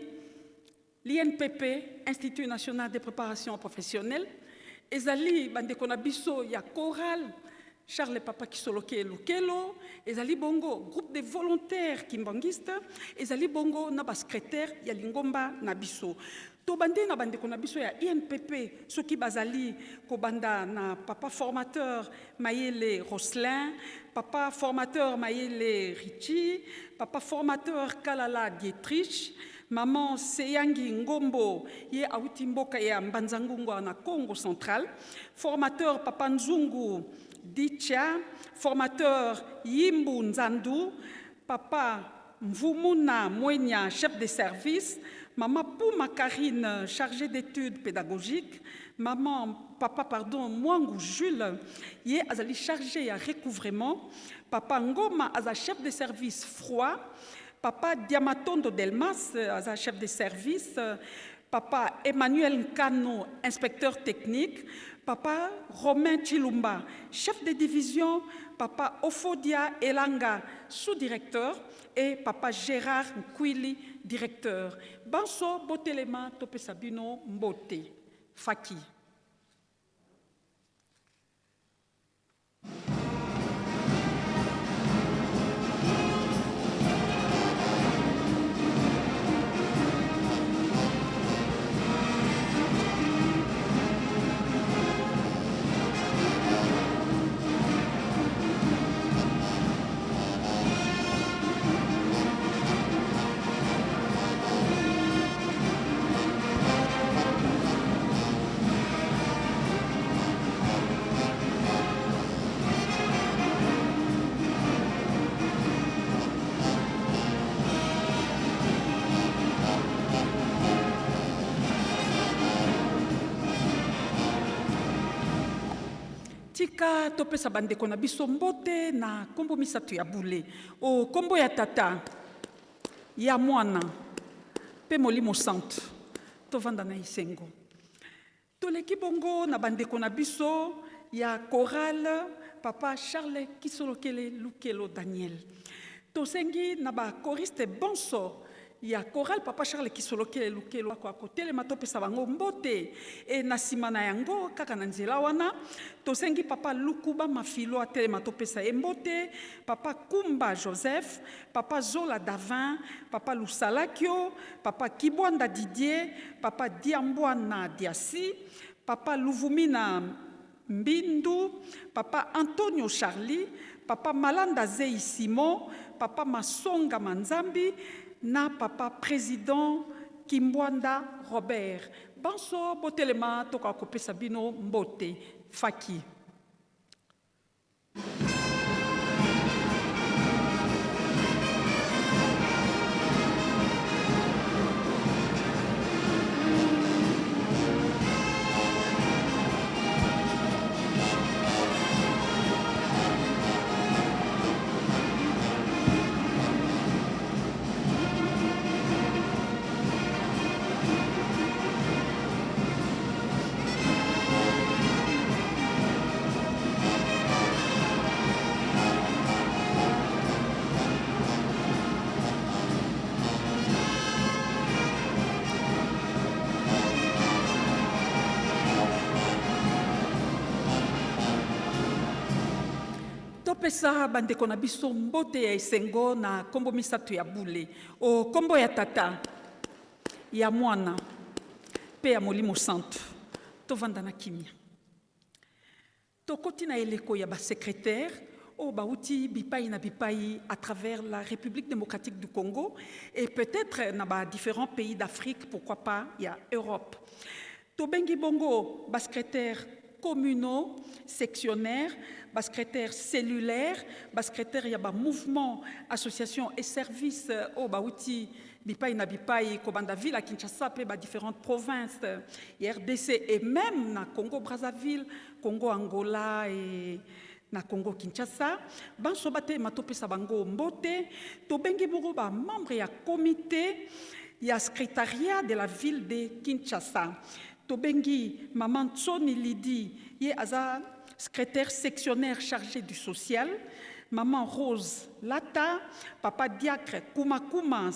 l'INPP, Institut National de Préparation Professionnelle, ezali bandeko na biso ya chorale Charles Papa Kisoloke Lukelo, ezali bongo groupe de volontaires kimbangistes, ezali bongo na ba secrétaire ya lingomba na biso. To bande na bandeko na biso ya INPP, soki bazali ko banda na papa formateur Mayele Roslin, papa formateur Mayele Richi, papa formateur Kalala Dietrich, maman Seyangi Ngombo, ye awuti mboka ya Mbanzangungwa na Congo central, formateur Papa Nzungu Dicha, formateur Yimbu Nzandu, papa Mvumuna Mwenya, chef de service, maman Pouma Karine, chargée d'études pédagogiques, papa Mwangu Jules, ye azali chargé à recouvrement, papa Ngoma aza chef de service froid, papa Diamatondo Delmas, chef de service, papa Emmanuel Nkano, inspecteur technique, papa Romain Chilumba, chef de division, papa Ophodia Elanga, sous-directeur, et papa Gérard Nkwili, directeur. Banso Botelema Tope Sabino Mbote, Faki. Tika topesa bandeko na biso mbote na kombo misato ya bule. O kombo ya tata, ya mwana, pe molimo santo, tovanda na isengo. Toleki bongo na bandeko na biso ya chorale papa Charles Kisolokele Lukelo Daniel. Tosengi na ba choriste bonso ya chorale papa Charles Kisolokele Lukelo kwa kotele matopesa bango mbote e na sima na yango kaka na nzela wana tosengi papa Lukuba Mafilo atele matopesa mbote, papa Kumba Joseph, papa Zola Davin, papa Lusalakio, papa Kibwanda Didier, papa Diambwana Diasi, papa Luvumina Mbindu, papa Antonio Charlie, papa Malanda Zei Simon, papa Masonga Manzambi, na papa président Kimbwanda Robert. Banso botelema toka kopesa bino mbote Faki. Topesa bandeko na biso mbote ya esengo na kombo misato ya bule. O kombo ya tata, ya mwana, pe ya molimo santo. Tovanda na kimia. Tokoti na eleko ya ba secrétaire, o bauti bipai na bipai à travers la République démocratique du Congo et peut-être na ba différents pays d'Afrique, pourquoi pas, il y a Europe. Tobengi bongo ba secrétaire communaux, sectionnaires, bas secrétaire cellulaire, bas secrétaire yaba mouvement, association et services au baouti bipai na bipai kobanda ville à Kinshasa pe ba différentes provinces RDC et même na Congo Brazzaville, Congo Angola et na Congo Kinshasa, ban sobate matopesa bango mbote, to bengi bongo ba membre ya comité ya secrétariat de la ville de Kinshasa. tobengi maman Tsoni Lidi ye aza secrétaire sectionnaire chargé du social, maman Rose Lata, papa Diacre Kumakuma,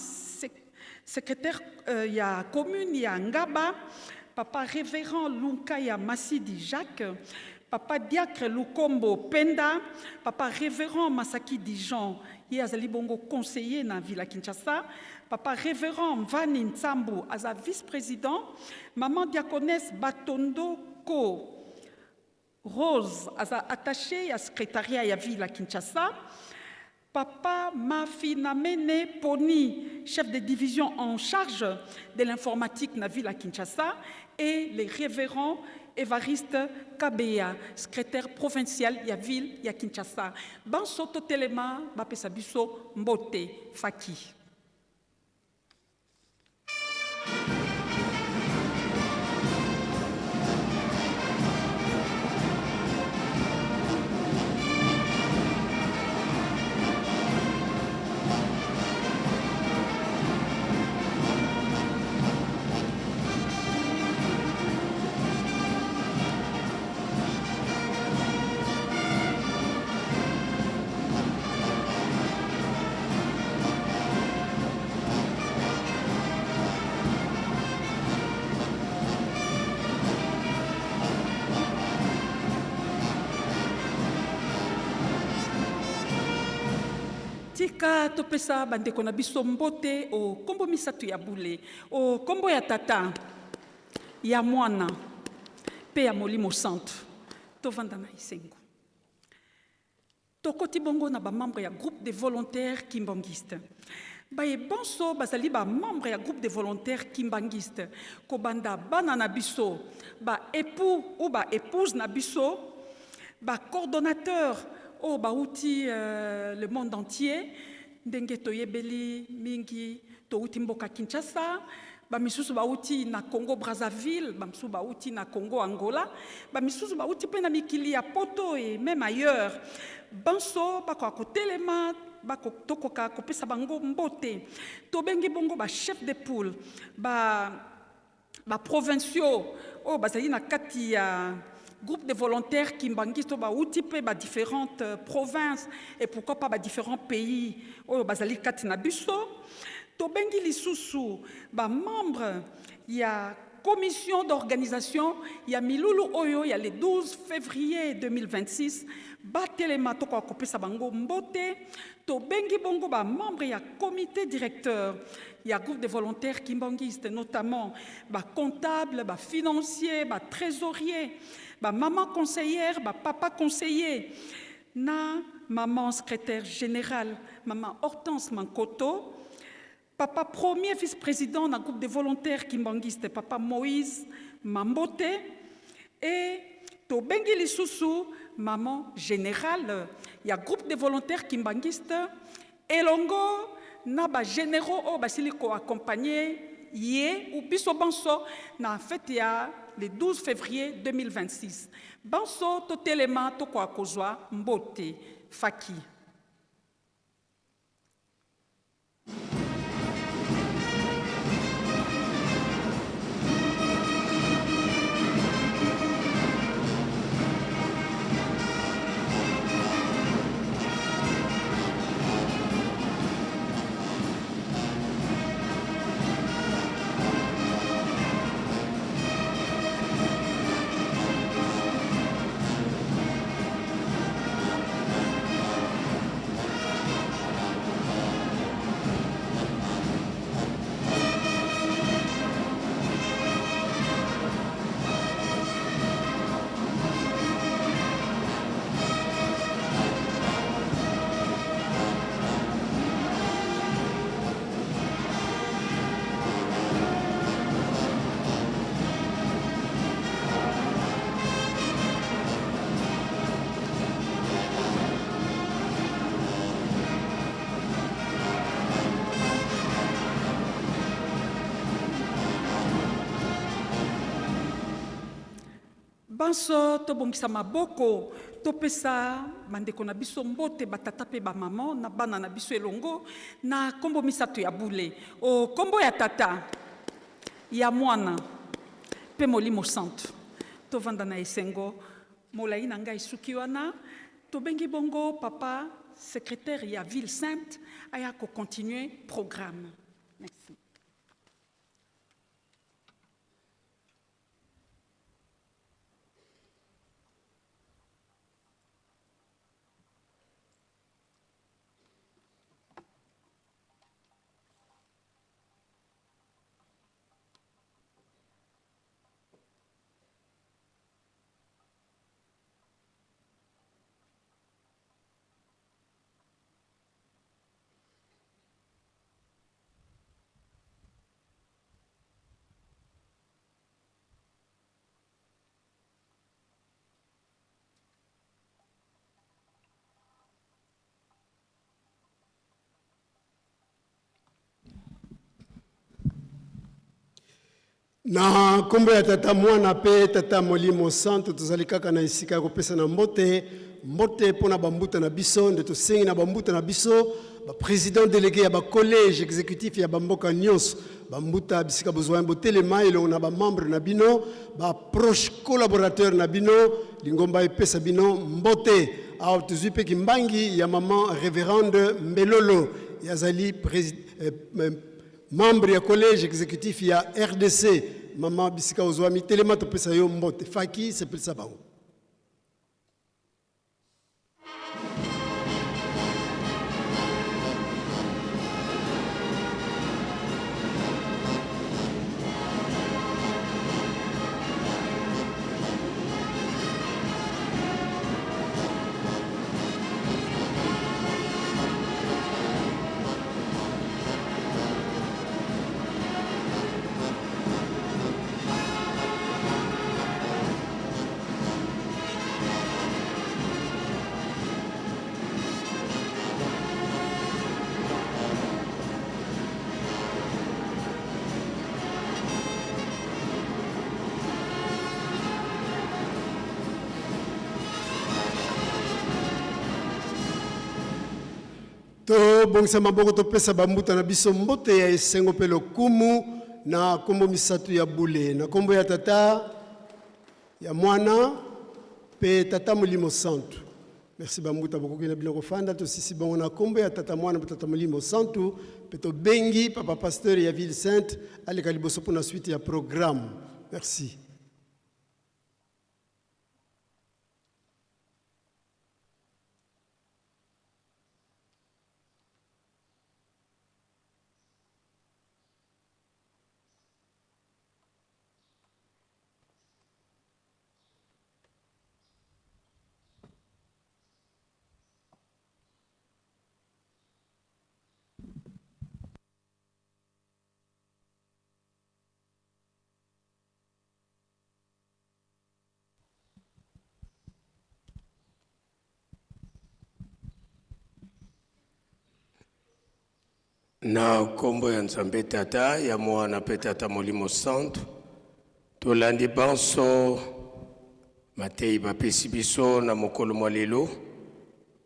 secrétaire ya commune ya Ngaba, papa révérend Lunkaya Massidi Jacques, papa Diacre Lukombo Penda, papa révérend Masaki Dijon, ye azali bongo conseiller na Villa Kinshasa, papa révérend Mvani Nsambu aza vice-président, maman diaconesse Batondo Ko Rose aza attachée à secrétariat ya Villa Kinshasa, papa Mafinamene Poni, chef de division en charge de l'informatique na Villa Kinshasa, et les révérends Évariste Kabeya, secrétaire provincial ya ville ya Kinshasa. Bansoto telema bapesa biso mbote faki. Tika topesa bandeko na biso mbote o kombo misato ya bule, o kombo ya tata, ya mwana, pe ya molimo santo, tovanda na isengo. Tokoti bongo na ba membre ya groupe de volontaires kimbangistes. Baye bonso bazali ba membre ya groupe de volontaires kimbangistes. Kobanda bana na biso, ba époux ou ba épouse na biso, ba coordonnateur o bauti le monde entier, ndenge toyebeli mingi touti mboka Kinshasa, bamisusu bauti na Congo Brazzaville, bamisusu bauti na Congo Angola, bamisusu bauti pe na mikili ya poto et même ailleurs. Banso bako kotelema bako tokoka kopesa bango mbote. Tobengi bongo ba chef de poule, ba provinciaux o bazali na kati ya groupe de volontaires qui bangisent ba outipé ba différentes provinces et pourquoi pas ba différents pays au bazali katina biso to bengi lisusu ba membre ya commission d'organisation ya milulu oyo ya le 12 février 2026 ba telema to ko kopesa bango mbote to bengi bongo ba membre ya comité directeur ya groupe de volontaires kimbangistes notamment ba comptable ba financier ba trésorier ba maman conseillère, ba papa conseiller, na maman secrétaire générale, maman Hortense Mankoto, papa premier vice-président d'un groupe de volontaires kimbangistes, papa Moïse Mambote, et Tobengi Lisusu, maman générale, il y a groupe de volontaires kimbangistes, et longo, na ba généraux o basiliko accompagné, yé ou biso banso, na fait ya le 12 février 2026. Banso totelema tokwa kozwa mbote faki. Banso tobongisa maboko topesa mandeko na biso mbote batata pe ba maman na bana na biso elongo na kombo misato ya bule o kombo ya tata ya mwana mpe molimo santu tovanda na esengo molai na ngai suki wana tobengi bongo papa secrétaire ya ville sainte aya kocontinue programme. Merci. Na kombo ya tata mwana pe tata molimo santo tozali kaka na esika ya kopesa na mbote pona bambuta na biso nde tosengi na bambuta na biso ba président délégué ya ba collège exécutif ya bamboka nyonso bambuta bisika bozwa botelema elongo na ba membre na bino ba proche collaborateur na bino lingomba epesa bino mbote awa tozwi pe kimbangi ya maman révérende Mbelolo yazali membre ya collège exécutif ya RDC mama bisika ozwami telema topesa yo mbote faki sepelisa bango. To bongisa maboko topesa bambuta na biso mbote ya esengo pe lokumu na kombo misatu ya bule na kombo ya tata ya mwana pe tata molimo santu. Merci bambuta bokoki na bino kofanda to sisi bongo na kombo ya tata mwana pe tata molimo santu pe to bengi papa pasteur ya ville sainte aleka liboso pona suite ya programme. Merci. Na kombo ya nzambe tata ya mwana pe tata molimo santo tolandi banso matei bapesi biso na mokolo mwa lelo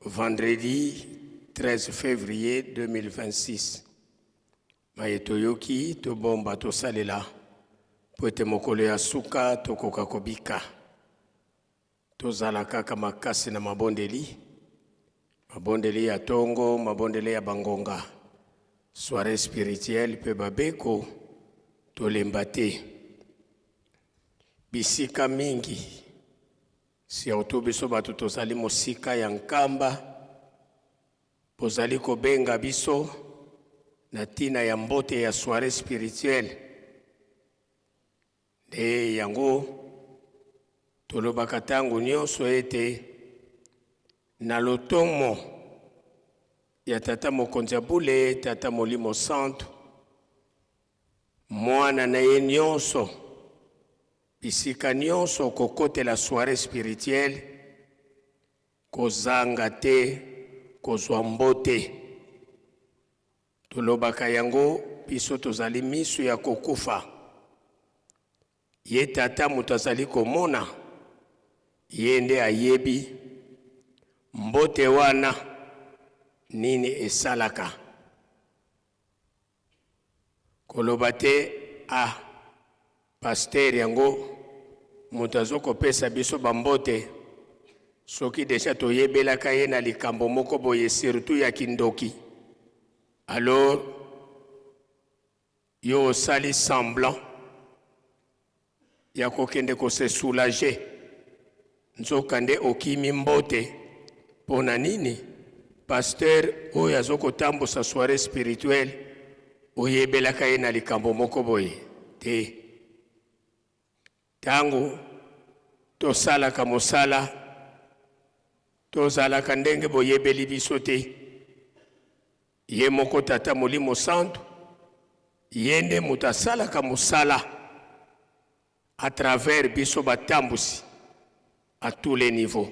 vendredi 13 février 2026 maye toyoki tobomba tosalela po ete mokolo ya suka tokoka kobika tozala kaka makasi na mabondeli ya tongo mabondeli ya bangonga soirée spirituelle pe babeko tolemba te bisika mingi si auto biso bato tozali mosika ya nkamba bozali kobenga biso na tina ya mbote ya soirée spirituelle nde yango tolobaka ntango nyonso ete na lotomo ya tata mokonzi ya bule tata molimo santo mwana na ye nyonso bisika nyonso kokotela soirée spirituelle kozanga te kozwa mbote tolobaka yango biso tozali miso ya kokufa ye tata moto azali komona ye nde ayebi mbote wana nini esalaka koloba te Pasteur yango moto azokopesa biso bambote soki deja toyebelaka ye na likambo moko boye surtout ya kindoki. Alors yo osali semblant ya kokende kose soulager nzoka nde okimi mbote pona nini pasteur oyo azokotambusa soirée spirituelle oyebelaka ye na likambo moko boye te. Tango tosalaka mosala tozalaka ndenge boyebeli biso te. Ye moko tata molimo santo ye nde moto asalaka mosala à travers biso batambusi à tous les niveaux.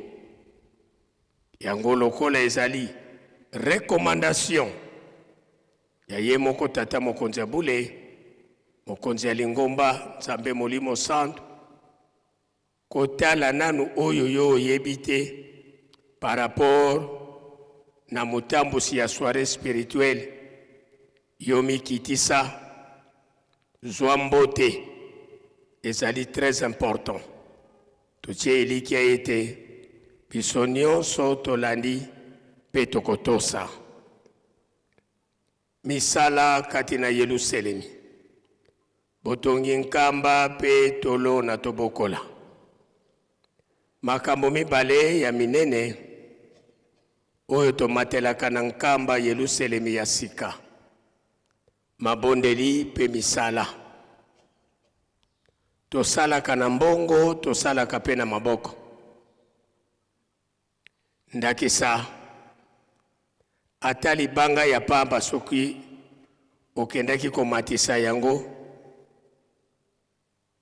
Yango lokola ezali recommandation ya ye moko tata mokonzi ya bule mokonzi ya lingomba nzambe molimo santo kotala nanu oyo yo oyebi te par rapport na motambusi ya soirée spirituelle yo mikitisa zwa mbote ezali très important. Totie elikia ete biso nyonso tolandi mpe tokotosa misala kati na Yerusalemi botongi nkamba mpe tolona tobokola makambo mibale ya minene oyo tomatelaka na nkamba Yerusalemi ya sika mabondeli mpe misala. Tosalaka na mbongo, tosalaka pe na maboko. Ndakisa atali banga ya pamba soki okendaki komatisa yango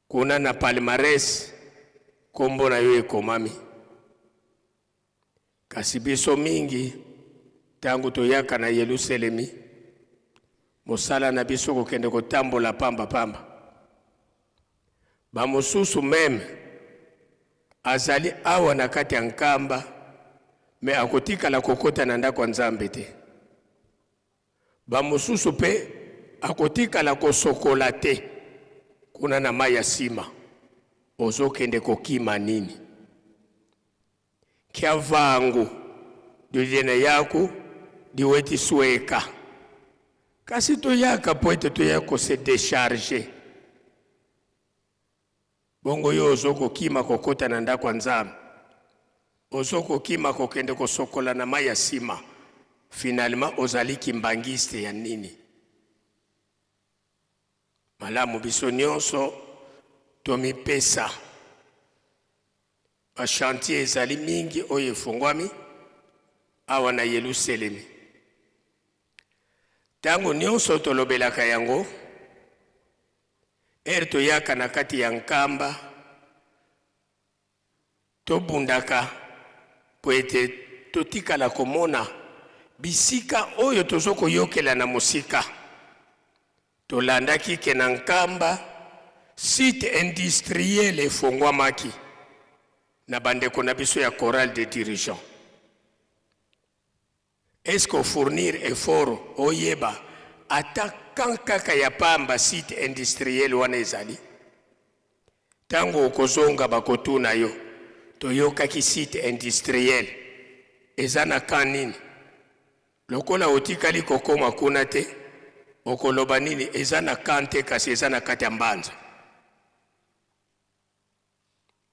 kuna na palmarès kombo na yo ekomami. Kasi biso mingi tangu toyaka na Yerusalemi mosala na biso kokende kotambola pamba. Bamosusu meme azali awa na kati ya nkamba me akotikala kokota na ndako nzambe te. Bamosusu pe akotikala kosokola te kuna na mai ya sima ozokende kokima nini. Kia vangu dujene yako diweti sueka kasi toyaka poete toyako se décharger bongo yo ozoko kima kokota na ndako nzambe ozoko kima kokende kosokola na mai ya sima finalement ozali kimbangiste ya nini. Malamu biso nyonso tomipesa bashantier ezali mingi oyo efungwami awa na Yerusalemi. Tango nyonso tolobelaka yango toyaka na kati ya nkamba tobundaka po ete totikala komona bisika oyo tozoko yokela na musika. Tolandaki ke na nkamba site industriel efungwamaki na bandeko na biso ya chorale de dirigeants. Est-ce qu'on fournir effort oyeba ata kankaka ya pamba site industriel wana ezali? Tango okozonga bakotuna yo toyokaki site industriel ezana kanini lokola otikali kokoma kuna te okoloba nini ezana kante kasi ezana kati ya mbanza.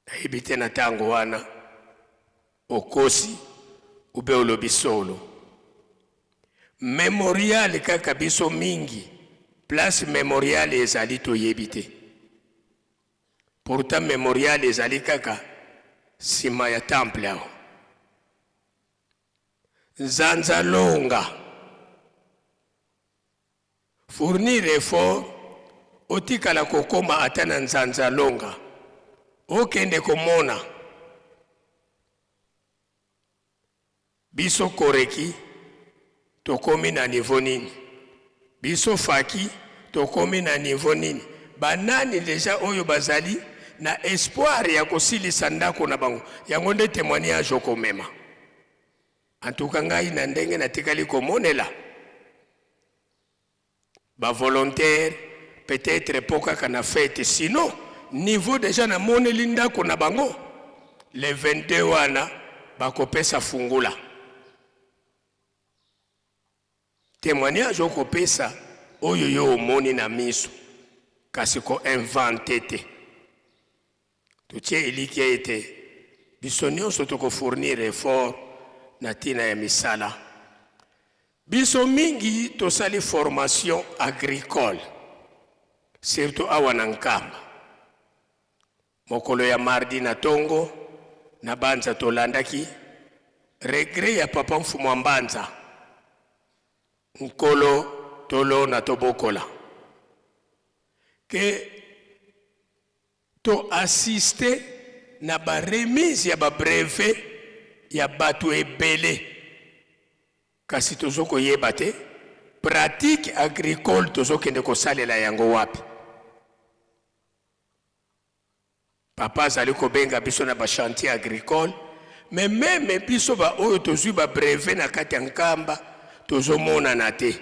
Naibite na tango wana okosi ube olobisolo memorial kaka biso mingi place memorial ezali toyebite. Pourtant memorial ezali kaka sima ya temple aho. Nzanza longa fournir effort otikala kokoma atana nzanza longa okende komona biso koreki tokomi na niveau nini, biso faki tokomi na niveau nini. Banani deja oyo bazali na espoir ya kosilisa ndako na bango yango nde témoignage okomema. Antuka ngai na ndenge natikali komonela ba volontaire peut-être poka kana fête sinon niveau déjà na moneli ndako na bango le 22 wana bakopesa fungula témoignage okopesa oyo yo omoni na miso kasi ko inventé te totie eliki ete biso nyonso tokofournir effort na tina ya misala biso mingi tosali formation agricole surtout awa na Nkamba mokolo ya mardi na tongo na banza tolandaki regret ya papa mfumu wa Mbanza nkolo tolo na tobokola ke to assiste na ba remise ya ba brevet ya batu ebele kasi tozoko yeba te pratique agricole tozokende kosalela yango wapi papa azali kobenga biso na ba chantier agricole mais même biso ba oyo tozwi ba brevet na kati ya Nkamba tozomona na te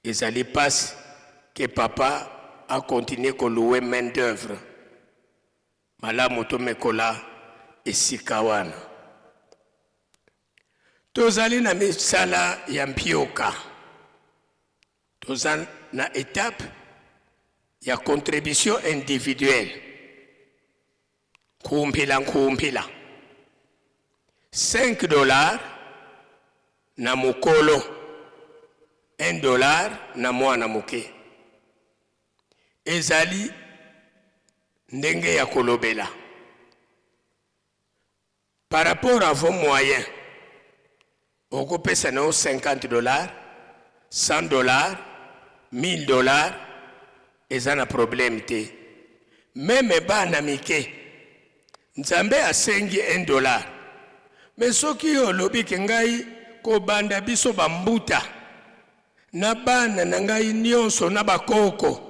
ezali passe que papa a continué ko louer main d'œuvre malamu tomekola esika wana tozali na misala ya mpioka tozali na étape ya contribution individuelle kumpila 5 $ na mukolo $1 na mwana muke ezali ndenge ya kolobela par rapport à vos moyens okopesa na $50 $100 $1000 eza na problème te meme bana mike nzambe asengi $1 mais soki olobi ke ngai ko banda biso bambuta na bana na ngai nyonso na bakoko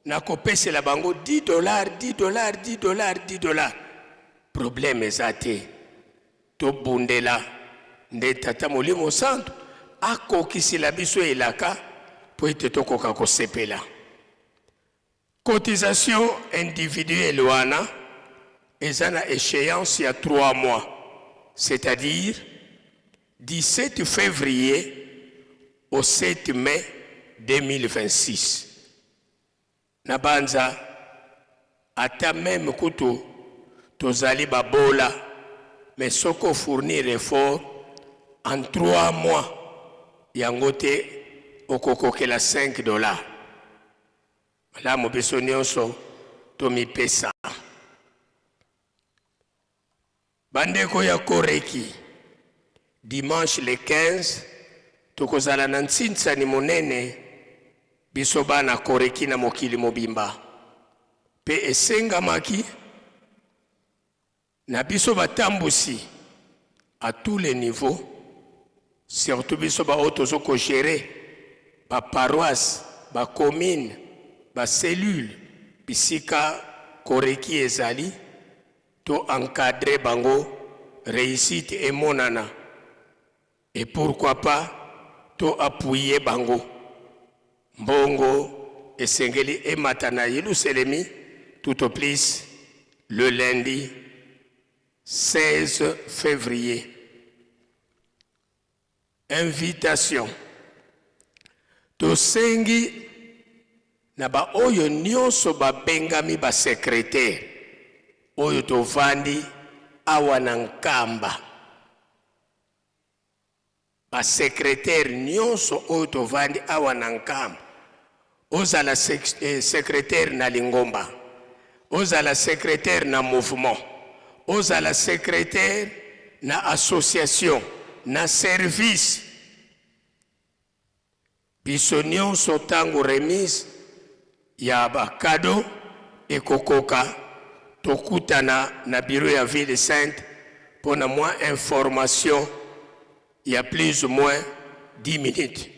na kopesela bango $10 problème eza te tobundela nde tata molimo santo akokisila biso elaka po ete tokoka kosepela cotisation individuelle wana eza na échéance ya 3 mois c'est-à-dire 17 février au 7 mai 2026 na banza ata même kutu tozali babola mais soko fournir effort en 3 mois yango te okokokela $5 malamu biso nyonso tomipesa bandeko ya koreki dimanche le 15 tokozala na ntsintsani monene biso bana koreki na mokili mobimba pe esengamaki na biso batambusi à tous les niveaux surtout biso ba otozoko gérer ba paroisse ba commune ba cellule bisika koreki ezali to encadrer bango réussite et monana et pourquoi pas to appuyer bango mbongo esengeli ematana Yerusalemi tout au plus le lundi 16 février. Invitation. Tosengi na ba oyo nyonso ba bengami ba secrétaire. Oyo tovandi awa na Nkamba. Ba secrétaire nyonso oyo tovandi awa na Nkamba. Ozala secrétaire na Lingomba. Ozala secrétaire na mouvement. Ozala secrétaire na association, na service. Biso nyonso tango remise ya bakado ekokoka tokutana na bureau ya ville sainte pour na moins information il y a plus ou moins 10 minutes.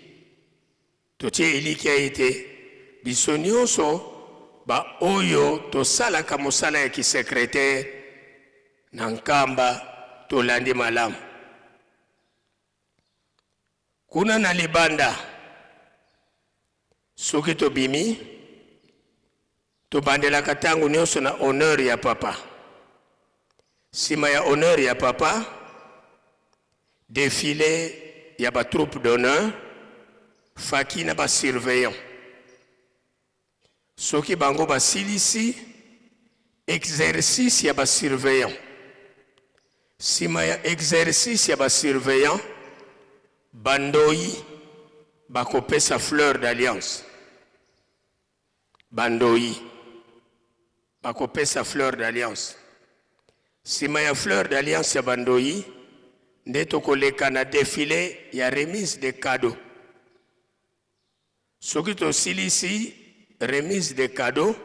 Totie iliki aite biso nyonso ba oyo tosalaka mosala ya ki-secrétaire na Nkamba tolandi malamu. Kuna na libanda soki tobimi tobandelaka ntango nyonso na honneur ya papa. Sima ya honneur ya papa, défilé ya ba troupe d'honneur, faki na ba surveillant. Soki bango basilisi, exercice ya ba surveillant. Sima ya exercice ya ba surveillant, bandoi bakopesa fleur d'alliance. Bandoi bakopesa fleur d'alliance. Sima ya fleur d'alliance ya bandoi, nde tokoleka na défilé ya remise de cadeaux. Soki tosilisi remise de cadeaux,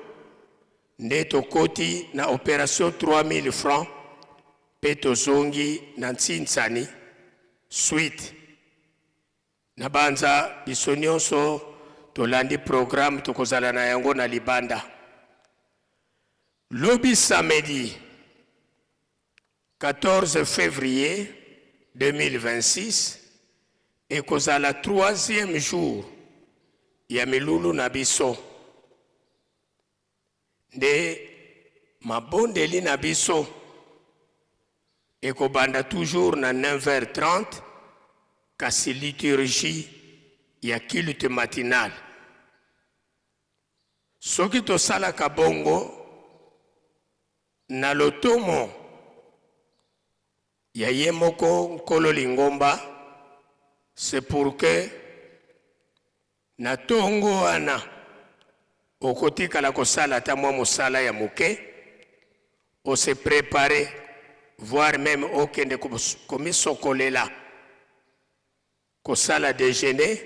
nde tokoti na opération 3000 francs pe tozongi na Ntsinsani suite. Na banza biso nyonso tolandi programme tokozala na yango na libanda. Lobi samedi 14 février 2026 ekozala 3e jour ya milulu na biso. Nde mabondeli na biso ekobanda toujours na 9h30 kasi liturgie ya culte matinal. Soki tosalaka bongo na lotomo ya ye moko Nkolo Lingomba, c'est pour que na tongo wana okotikala kosala ata mwa mosala ya moke, o se préparer, voire même okende komisokolela kosala déjeuner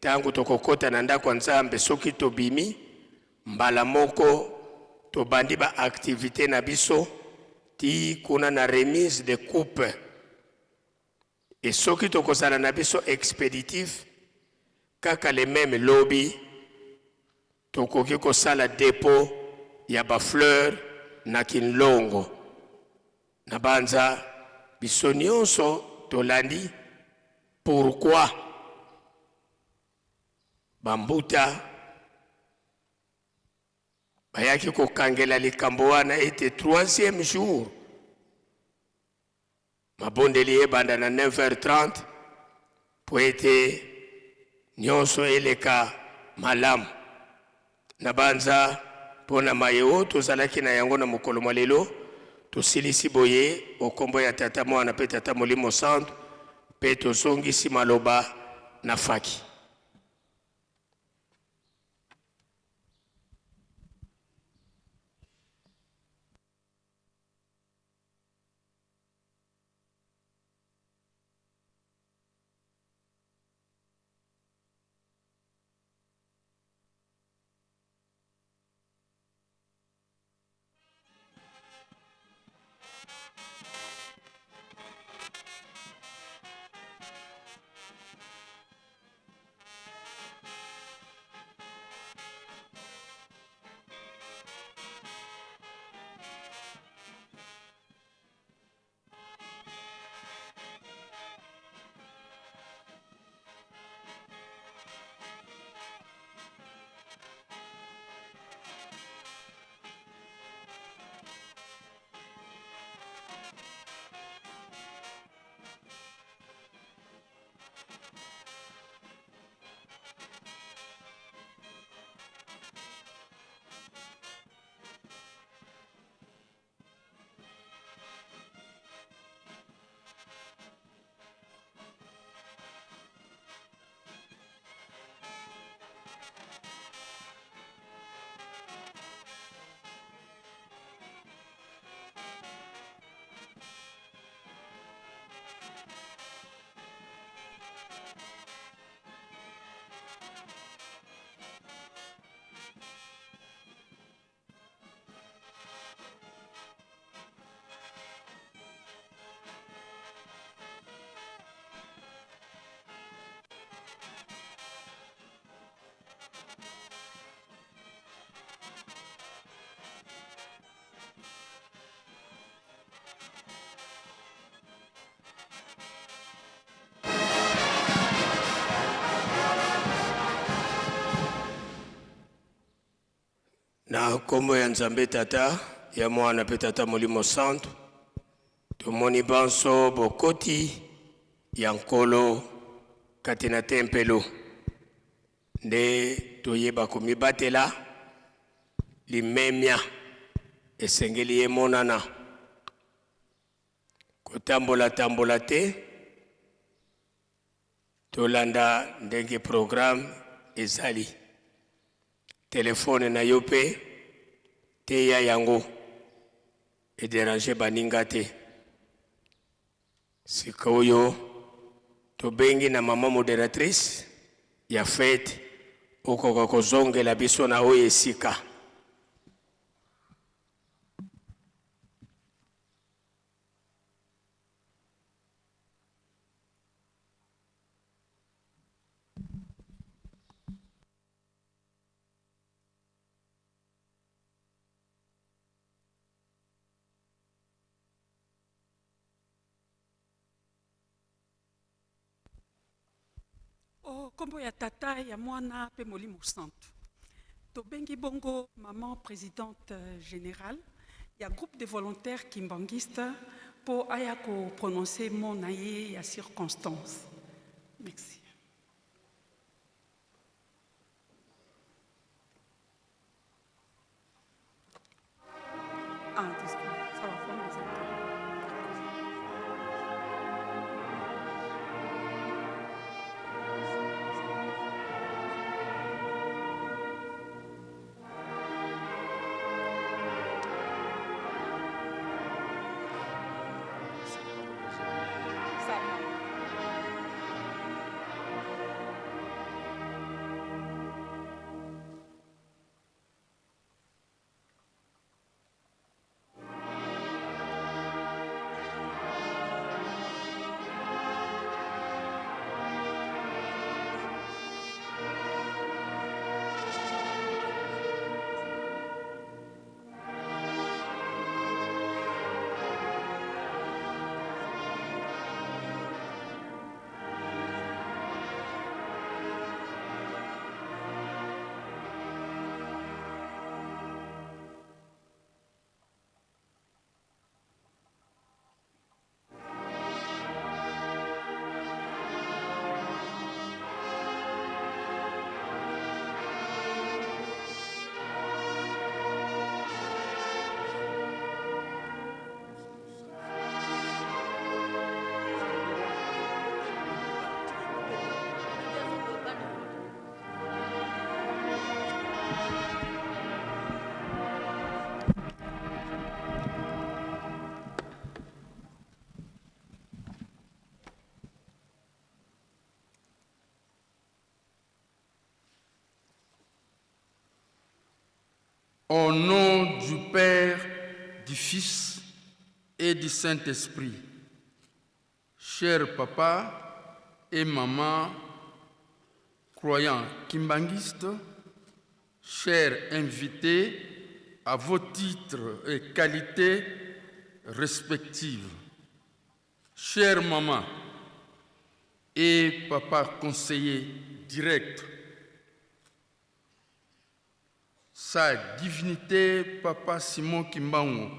tangu tokokota na ndako ya Nzambe. Soki tobimi mbala moko tobandi ba activité na biso ti kuna na remise de coupe. Et soki tokozala na biso expéditif kaka le même lobby tokoki kosala dépôt ya ba fleur na Kinlongo. Na banza biso nyonso tolandi pourquoi bambuta bayaki kokangela likambo wana ete 3e jour mabondeli ebanda na 9h30 po ete nyonso eleka malamu. Na banza pona mayeo tozalaki na yango na mokolo mwa lelo tosilisi boye okombo ya tata mwana pe tata Molimo Santu pe tozongisi maloba na faki. Na kombo ya Nzambe Tata, ya Mwana pe Tata Molimo Santo, tomoni banso bokoti ya nkolo kati na tempelo. Nde toyeba komibatela limemia esengeli ye monana. Kotambola tambola te, tolanda ndenge programme ezali. Telefone na yo pe te ya yango e déranger baninga te. Sika oyo tobengi na mama modératrice ya fête okoka kozongela biso na oyo esika. Kombo ya tata ya mwana pe Molimo Santo. Tobengi bongo maman présidente générale, il y a groupe de volontaires kimbangistes pour aya ko prononcer mon naye ya circonstance. Merci. Ah, désolé, ça va faire mes intérêts. Au nom du Père, du Fils et du Saint-Esprit, cher papa et maman, croyants kimbangistes, chers invités à vos titres et qualités respectives, chère maman et papa conseiller direct, Sa divinité, Papa Simon Kimbangu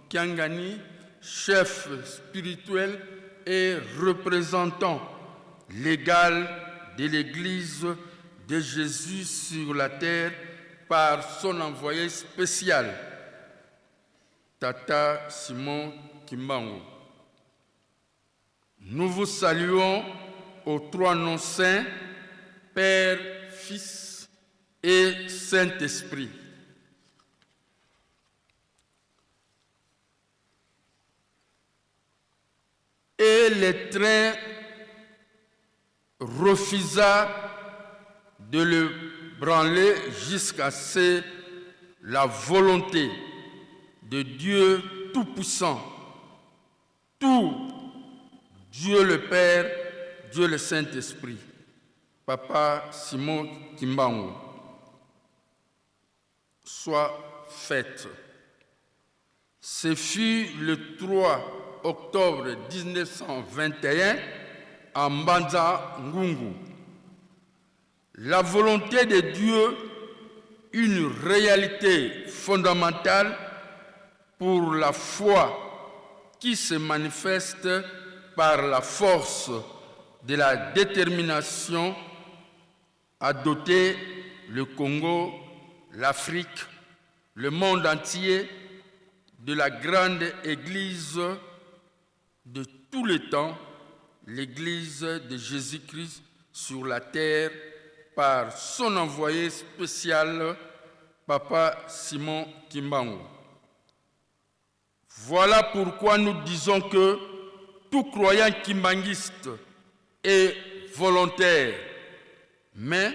Kiangani, chef spirituel et représentant légal de l'Église de Jésus sur la terre par son envoyé spécial, Tata Simon Kimbangu. Nous vous saluons aux trois noms saints, Père, Fils et Saint-Esprit. Et le train refusa de le branler jusqu'à ce que la volonté de Dieu Tout-Puissant, tout Dieu le Père, Dieu le Saint-Esprit, Papa Simon Kimbangu, soit faite. Ce fut le 3 octobre 1921 à Mbanza Ngungu. La volonté de Dieu une réalité fondamentale pour la foi qui se manifeste par la force de la détermination à doter le Congo, l'Afrique, le monde entier de la grande Église de tous les temps, l'Église de Jésus-Christ sur la terre, par son envoyé spécial, Papa Simon Kimbangu. Voilà pourquoi nous disons que tout croyant kimbanguiste est volontaire. Mais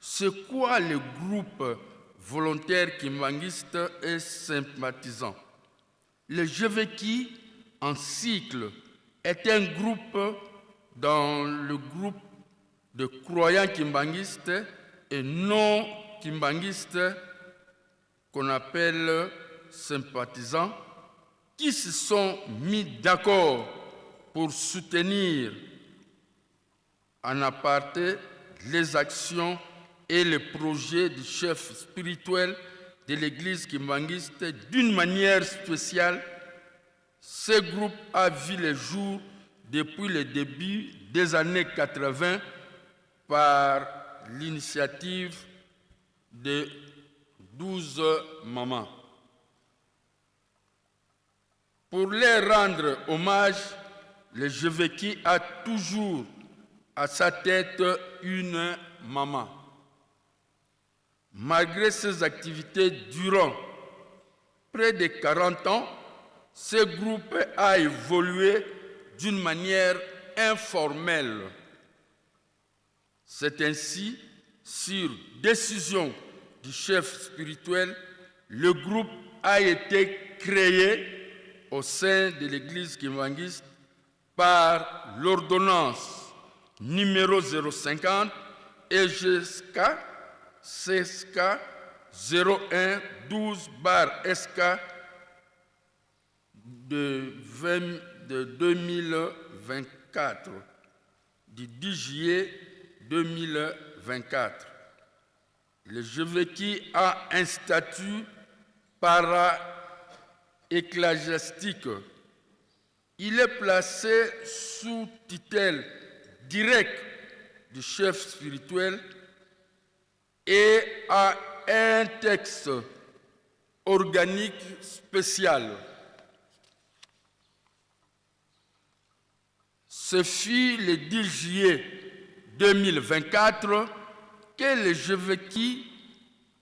c'est quoi le groupe volontaire kimbanguiste et sympathisant? Le Jeveki en cycle est un groupe dans le groupe de croyants kimbanguistes et non kimbanguistes qu'on appelle sympathisants, qui se sont mis d'accord pour soutenir en aparté les actions et les projets du chef spirituel de l'église kimbanguiste d'une manière spéciale. Ce groupe a vu le jour depuis le début des années 80 par l'initiative de 12 mamans. Pour les rendre hommage, le Jeveki a toujours à sa tête une maman. Malgré ses activités durant près de 40 ans, ce groupe a évolué d'une manière informelle. C'est ainsi, sur décision du chef spirituel, le groupe a été créé au sein de l'église kimbanguiste par l'ordonnance numéro 050 et jusqu'à CSK 0112/SK de 2024, du 10 juillet 2024. Le Jeveki a un statut para-ecclésiastique. Il est placé sous tutelle directe du chef spirituel et a un texte organique spécial. Ce fut le 10 juillet 2024 que le Jeveki,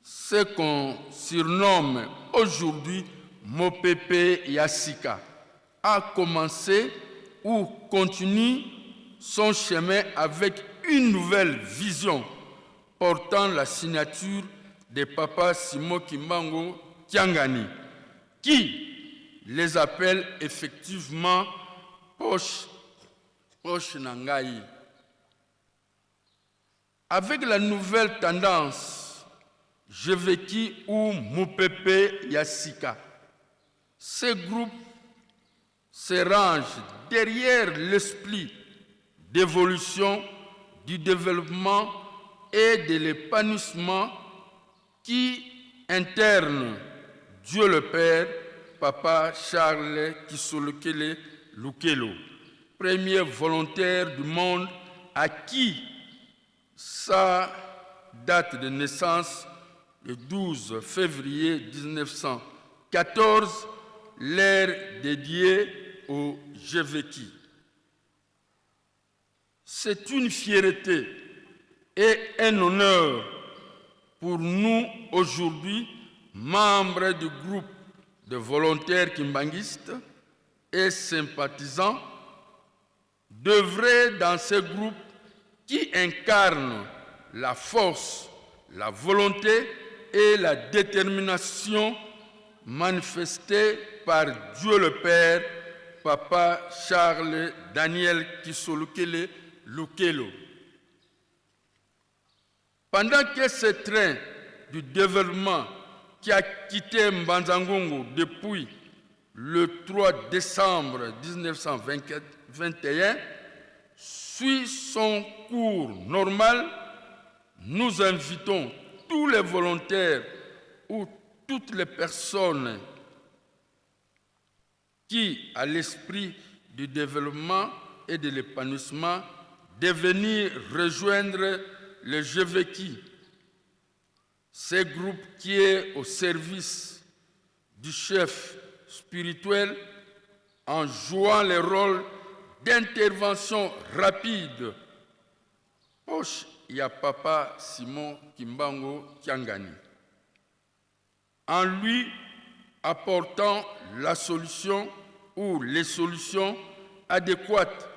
ce qu'on surnomme aujourd'hui Mopepe Yassika, a commencé ou continue son chemin avec une nouvelle vision portant la signature de Papa Simon Kimbangu Tiangani, qui les appelle effectivement Poche Nangai. Avec la nouvelle tendance Jeveki ou Mopepe Yassika, ce groupe se range derrière l'esprit d'évolution, du développement et de l'épanouissement qui interne Dieu le Père, Papa Charles Kisolokele Lukelo, premier volontaire du monde à qui sa date de naissance, le 12 février 1914, l'ère dédiée au Jeveki. C'est une fierté et un honneur pour nous aujourd'hui, membres du groupe de volontaires kimbanguistes et sympathisants, d'œuvrer dans ce groupe qui incarne la force, la volonté et la détermination manifestées par Dieu le Père, Papa Charles Daniel Kisolokele Lukelo. Pendant que ce train du développement qui a quitté Mbanzangongo depuis le 3 décembre 1921 suit son cours normal, nous invitons tous les volontaires ou toutes les personnes qui, à l'esprit du développement et de l'épanouissement, de venir rejoindre le JVEKI, ce groupe qui est au service du chef spirituel en jouant le rôle d'intervention rapide. Poche, il y a Papa Simon Kimbangu Kiangani. En lui apportant la solution ou les solutions adéquates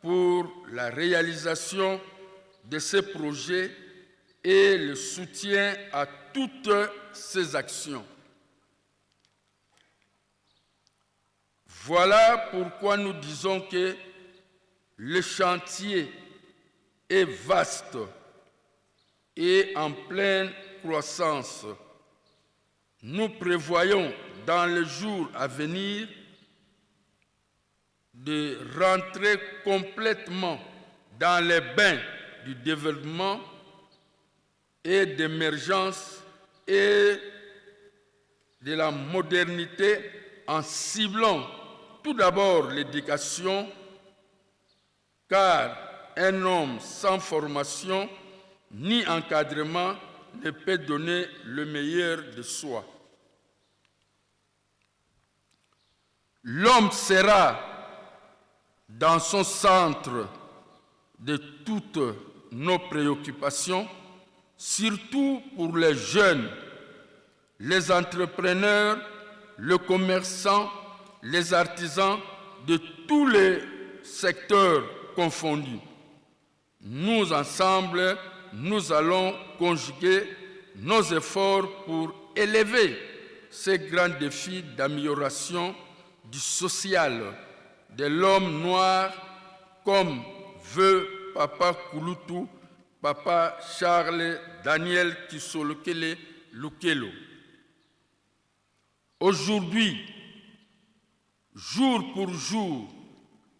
pour la réalisation de ces projets et le soutien à toutes ces actions. Voilà pourquoi nous disons que le chantier est vaste et en pleine croissance. Nous prévoyons dans les jours à venir de rentrer complètement dans les bains du développement et d'émergence et de la modernité en ciblant tout d'abord l'éducation, car un homme sans formation ni encadrement ne peut donner le meilleur de soi. L'homme sera dans son centre de toutes nos préoccupations, surtout pour les jeunes, les entrepreneurs, les commerçants, les artisans de tous les secteurs confondus. Nous, ensemble, nous allons conjuguer nos efforts pour élever ces grands défis d'amélioration du social de l'homme noir, comme veut Papa Kouloutou, Papa Charles Daniel Kisolokele Lukelo. Aujourd'hui, jour pour jour,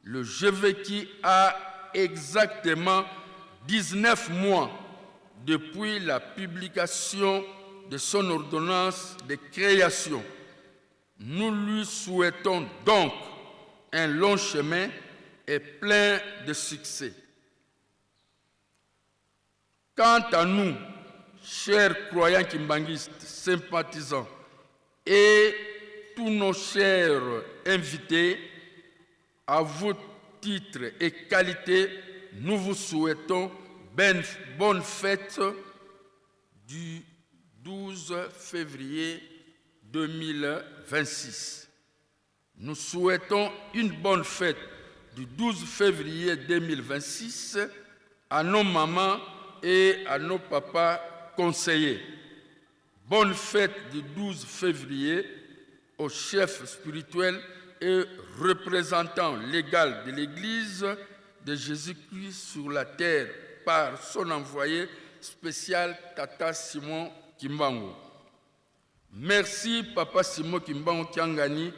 le JVEKI a exactement 19 mois depuis la publication de son ordonnance de création. Nous lui souhaitons donc un long chemin et plein de succès. Quant à nous, chers croyants kimbanguistes, sympathisants et tous nos chers invités, à vos titres et qualités, nous vous souhaitons bonne fête du 12 février 2026. Nous souhaitons une bonne fête du 12 février 2026 à nos mamans et à nos papas conseillers. Bonne fête du 12 février au chef spirituel et représentant légal de l'Église de Jésus-Christ sur la terre par son envoyé spécial Tata Simon Kimbangu. Merci Papa Simon Kimbangu Kiangani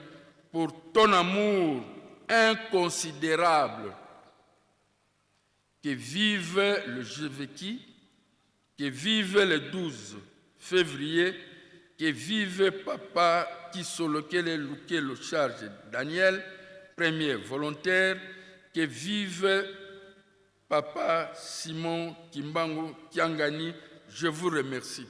pour ton amour inconsidérable. Que vive le JVEKI, que vive le 12 février, que vive Papa Kisolokele Lukelo Charge Daniel, premier volontaire, que vive Papa Simon Kimbangu Kiangani. Je vous remercie.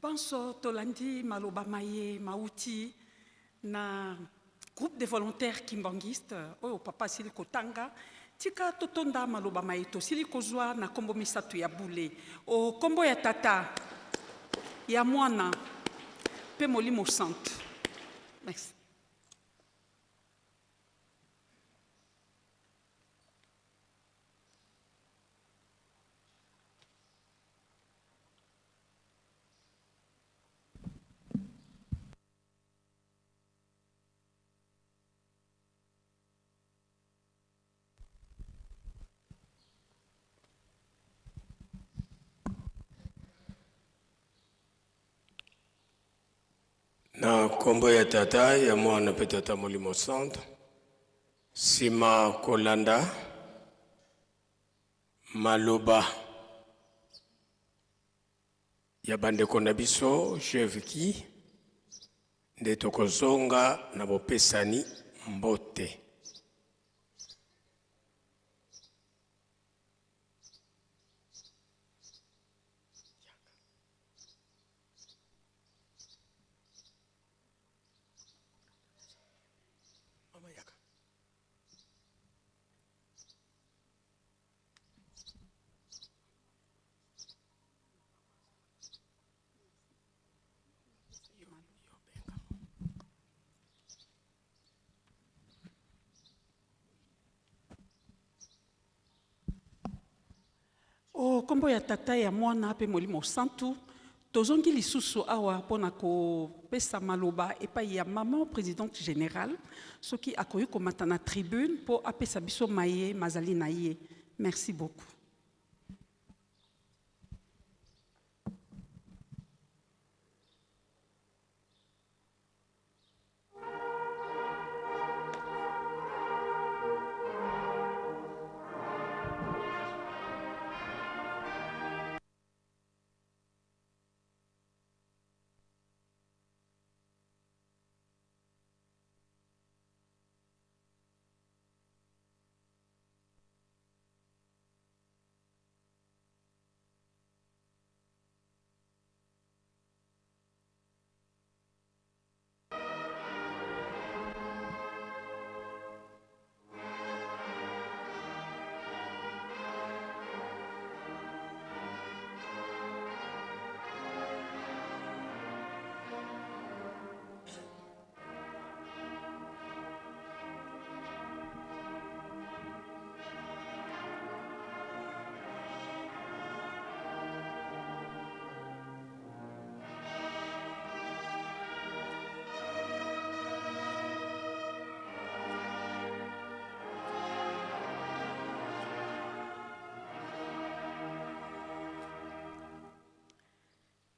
Banso tolandi maloba maye mauti na groupe de volontaires kimbanguistes oyo papa sili kotanga tika totonda maloba maye to sili kozwa na kombo misatu ya bule o kombo ya tata ya mwana pe molimo 100. Merci. kombo ya tata ya mwana pe tata Molimo Santo sima kolanda maloba ya bandeko na biso cheviki nde tokozonga na bopesani mbote. O kombo ya tata ya mwana pe Molimo Santo, tozongi lisusu awa pona ko pesa maloba epai ya maman présidente générale, soki akoyi komata na tribune po apesa biso maye mazali na ye. Merci beaucoup.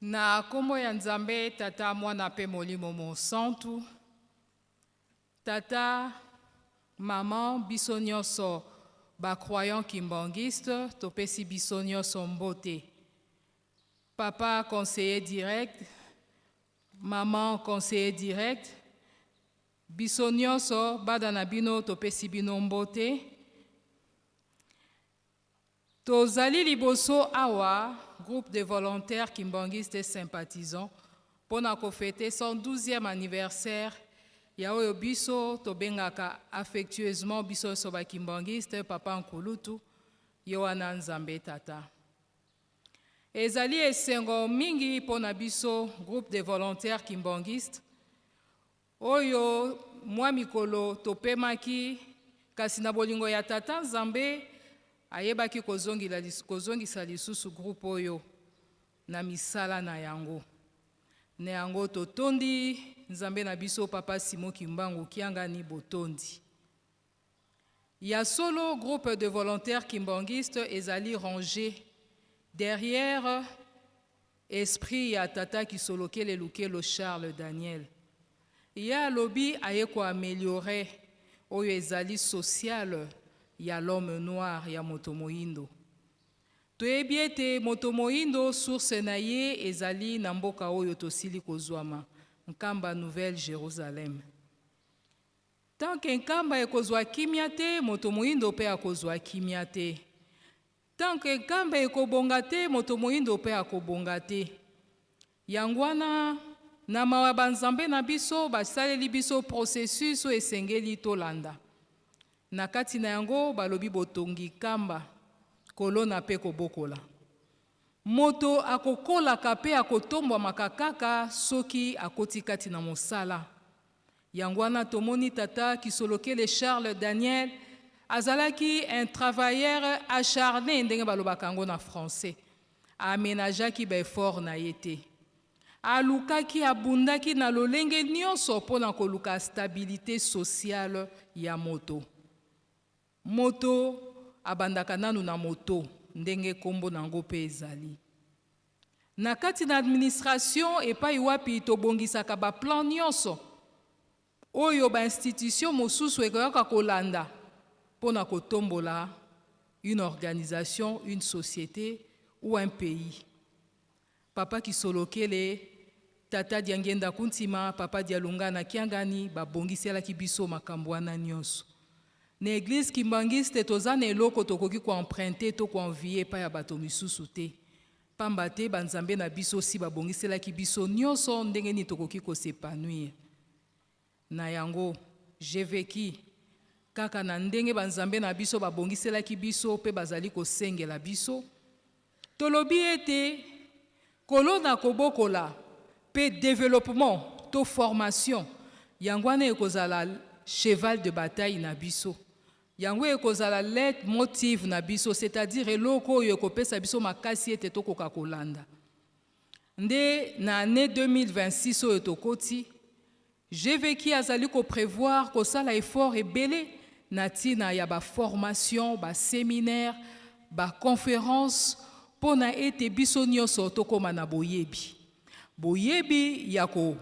Na kombo ya Nzambe tata mwana pe Molimo Santo, tata maman biso nyonso ba croyant kimbangiste topesi biso nyonso mbote. Papa conseiller direct, maman conseiller direct, biso nyonso bada na bino topesi bino mbote. Tozali liboso awa groupe de volontaires kimbangistes et sympathisants pour fêter son 12e anniversaire. Ya oyo biso tobengaka affectueusement biso soba kimbangiste papa Nkulutu Yohana Nzambe tata. Ezali esengo mingi pona biso groupe de volontaires kimbangistes oyo mwa mikolo topemaki kasi na bolingo ya tata Nzambe ayebaki kozongisa lisusu groupe oyo na misala na yango. Ne yango totondi Nzambe na biso papa Simon Kimbangu kianga ni botondi. Ya solo groupe de volontaires kimbangistes ezali rangé derrière esprit ya tata Kisolokele Lukelo Charles Daniel. Ya lobby ayeko améliorer oyo ezali social ya l'homme noir ya moto moindo. Toyebi ete moto moindo source na ye ezali na mboka oyo tosili kozwama nkamba Nouvelle Jérusalem. Tant que nkamba ekozwa kimia te, moto moindo pe akozwa kimia te. Tant que nkamba ekobonga te, moto moindo pe akobonga te. Yangwana na mawa banzambe na biso basaleli biso processus o esengeli tolanda. Na kati na yango balobi botongi kamba kolona pe kobokola. Moto akokola kape akotombwa makakaka soki akoti kati na mosala. Yangwana tomoni tata Kisolokele Charles Daniel azalaki un travailleur acharné ndenge balobaka yango na français. Aménageaki befort na yete. Alukaki abundaki na lolenge nyonso pona koluka stabilité sociale ya moto. Moto abandaka nanu na moto ndenge kombo nango pe ezali. Na kati na administration epai wapi tobongisaka ba plan nyonso oyo ba institution mosusu ekoyoka kolanda pona kotombola une organisation, une société ou un pays. Papa Kisolokele, Tata Diangenda Kuntima, Papa Dialungana Kiangani, babongisela kibiso makambo wana nyonso. Na église kimbangiste tozana eloko tokoki ko emprunter to ko envier pa ya bato misusu te. Pamba te banzambe na biso si babongisela kibiso nyonso ndenge ni tokoki ko s'épanouir. Na yango j'ai vécu kaka na ndenge banzambe na biso babongisela kibiso pe bazali ko sengela biso. Tolobi ete kolona kobokola pe développement to formation yangwana ekozala cheval de bataille na biso. Yango ekozala let motive na biso, c'est-à-dire eloko oyo ekopesa biso makasi ete tokoka kolanda. Nde na année 2026 oyo tokoti, j'ai vécu azali ko prévoir kosala effort ebele na tina ya ba formation, ba séminaire, ba conférence pona ete biso nyonso tokoma na boyebi. Boyebi ya ko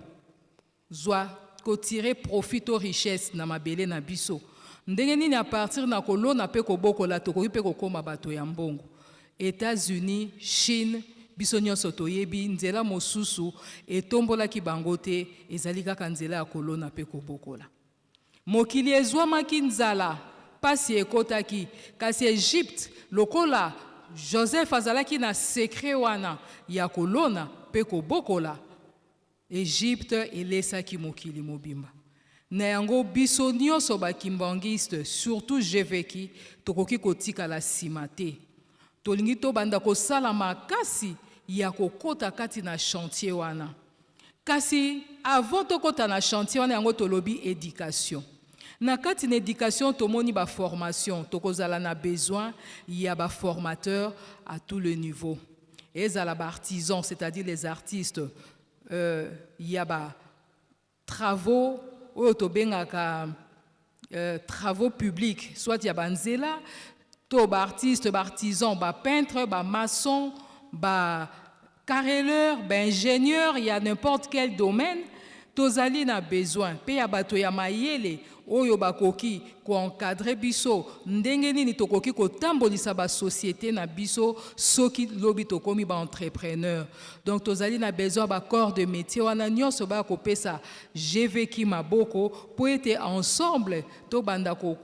zwa ko tirer profit aux richesses na mabele na biso. Ndenge nini a partir na kolona pe kobokola tokoki pe kokoma bato ya mbongo. États-Unis, Chine, biso nyonso toyebi nzela mosusu etombolaki bango te ezali kaka nzela ya kolona pe kobokola. Mokili ezwamaki nzala pasi ekotaki kasi Egypte lokola Joseph azalaki na secret wana ya kolona pe kobokola Egypte elesaki mokili mobimba. Na yango biso nyonso bakimbangiste surtout Jeveki tokoki kotika la simate. Tolingi tobanda kosala makasi ya kokota kati na chantier wana. Kasi avant tokota na chantier wana yango tolobi éducation. Na kati na éducation tomoni ba formation tokozala na besoin ya ba formateurs à tout le niveau. Ezala ba artisans, c'est-à-dire les artistes, ya ba travaux oyo tobengaka travaux publics, soit ya banzela to ba artiste, ba artisan, ba peintre, ba maçon, ba carreleur, ba ingénieur, il y a n'importe quel domaine tozali na besoin pe ya bato ya mayele oyo bakoki ko encadrer biso ndenge nini tokoki ko tambolisa ba société na biso soki lobi tokomi ba entrepreneur. Donc tozali na besoin ba corps de métier wana nyonso ba kopesa jeveki maboko pour être ensemble to banda ko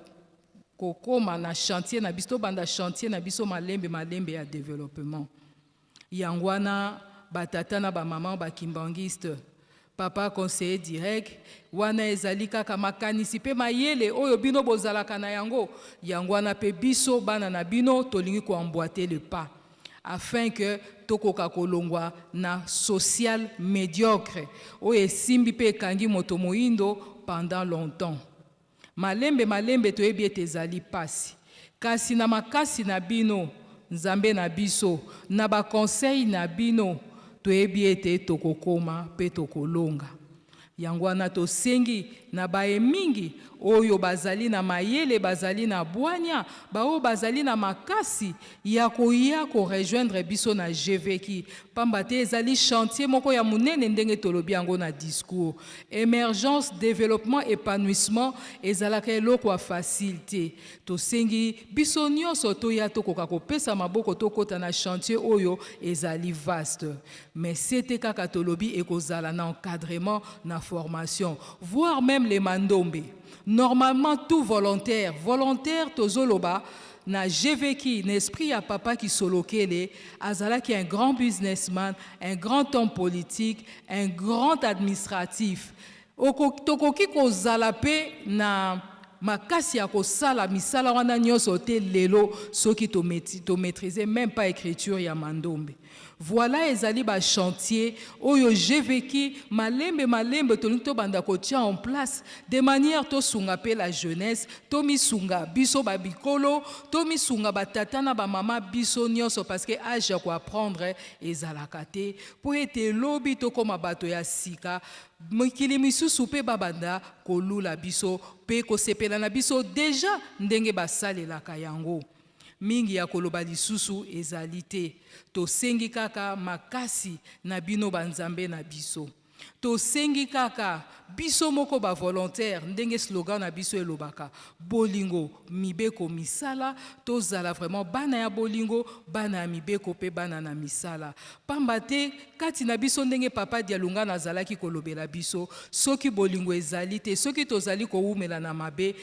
koma na chantier na biso to banda chantier na biso malembe ya développement. Yangwana batata na ba maman ba kimbangiste papa conseiller direct wana ezali kaka makanisi pe mayele oyo bino bozalaka na yango yangwana pe biso bana na bino tolingi ko emboîter le pas afin que tokoka kolongwa na social médiocre oyo esimbi pe kangi moto moindo pendant longtemps. Malembe toyebi ete ezali pasi kasi na makasi na bino nzambe na biso na ba conseil na bino toyebi ete tokokoma pe tokolonga. Yangwana tosengi na bae mingi oyo bazali na mayele bazali na bwanya bao bazali na makasi ya ko rejoindre biso na Jeveki pamba te ezali chantier moko ya munene ndenge tolobi yango na discours émergence développement épanouissement ezalaka eloko ya facilité tosengi biso nyonso toya tokoka kopesa maboko tokota na chantier oyo ezali vaste mais c'était kaka tolobi ekozala na encadrement na formation voire même les mandombe. Normalement, tout volontaire tozoloba, na Jeveki, l'esprit à papa qui solokele, azala qui est un grand businessman, un grand homme politique, un grand administratif. Tokoki ko zalape na makasi ya kosala misala wana nyonso te lelo soki to maîtriser même pas écriture ya mandombe. Voilà ezali ba chantier oyo Jeveki malembe to banda ko tia en place de manière to sunga pe la jeunesse to misunga biso ba bikolo to misunga ba tata na ba mama biso nyonso parce que âge ko apprendre ezalaka te pour être lobi to koma bato ya sika mokili misusu pe babanda kolula biso pe ko sepela na biso déjà ndenge basalelaka yango. mingi ya koloba lisusu ezali te. Tosengi kaka makasi na bino banzambe na biso. Tosengi kaka biso moko ba volontaire ndenge slogan na biso elobaka bolingo mibeko misala tozala vraiment bana ya bolingo bana ya mibeko pe bana na misala pamba te kati na biso ndenge papa Dialunga nazalaki kolobela biso soki bolingo ezali te soki tozali kowumela na mabe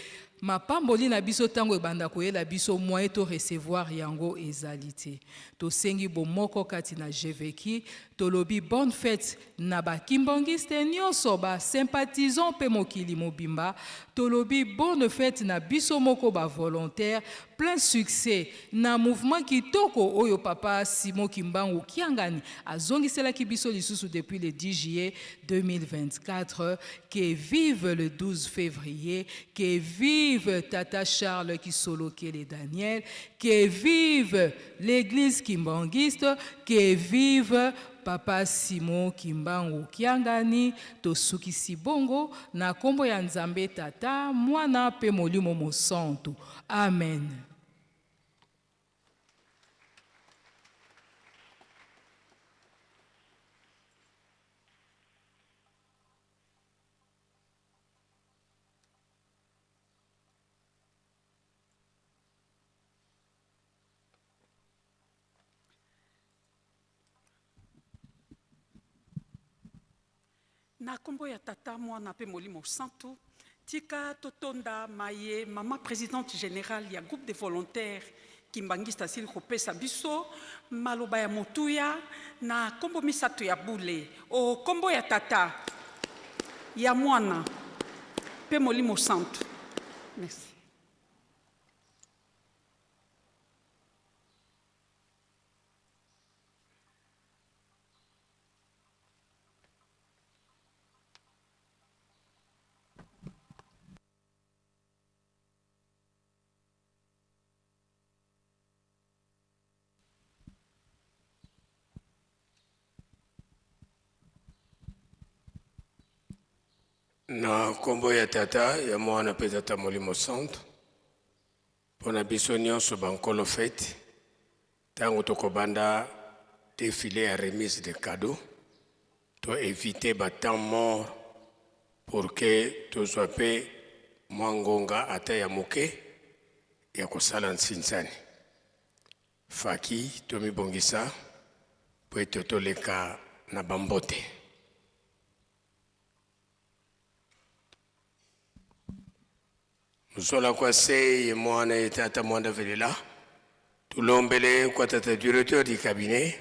mapamboli na biso tango ebanda koyela biso moyen to recevoir yango ezali te. Tosengi bomoko kati na Jeveki tolobi bonne fête na bakimbangiste nyonso ba sympathisant pe mokili mobimba tolobi bonne fête na biso moko ba volontaire plein succès na mouvement kitoko oyo papa Simon Kimbangu Kiangani azongiselaki biso lisusu depuis le 10 juillet 2024 que vive le 12 février que vive Tata Charles Kisolo Kele Daniel que vive l'église kimbanguiste que vive Papa Simon Kimbangu Kiangani tosukisi bongo na kombo ya Nzambe Tata Mwana pe Molimo Mosantu. Amen. Na kombo ya Tata Mwana pe Molimo Santu, tika totonda maye mama présidente générale ya groupe de volontaires Kimbangista Sil Kopesa biso maloba ya motuya na kombo misato ya bule o kombo ya Tata ya Mwana pe Molimo Santu. Merci. Na kombo ya Tata ya Mwana pe Tata Molimo Santu pona biso nyonso bankolo fete tango tokobanda défilé à remise de cadeaux to éviter ba temps mort pour que tozwa pe mwangonga ata ya moke ya kosala nsinsani faki tomibongisa po totoleka na bambote. Musola kwa se Mwana et Tata Mwanda Velela tulombele kwa Tata directeur du cabinet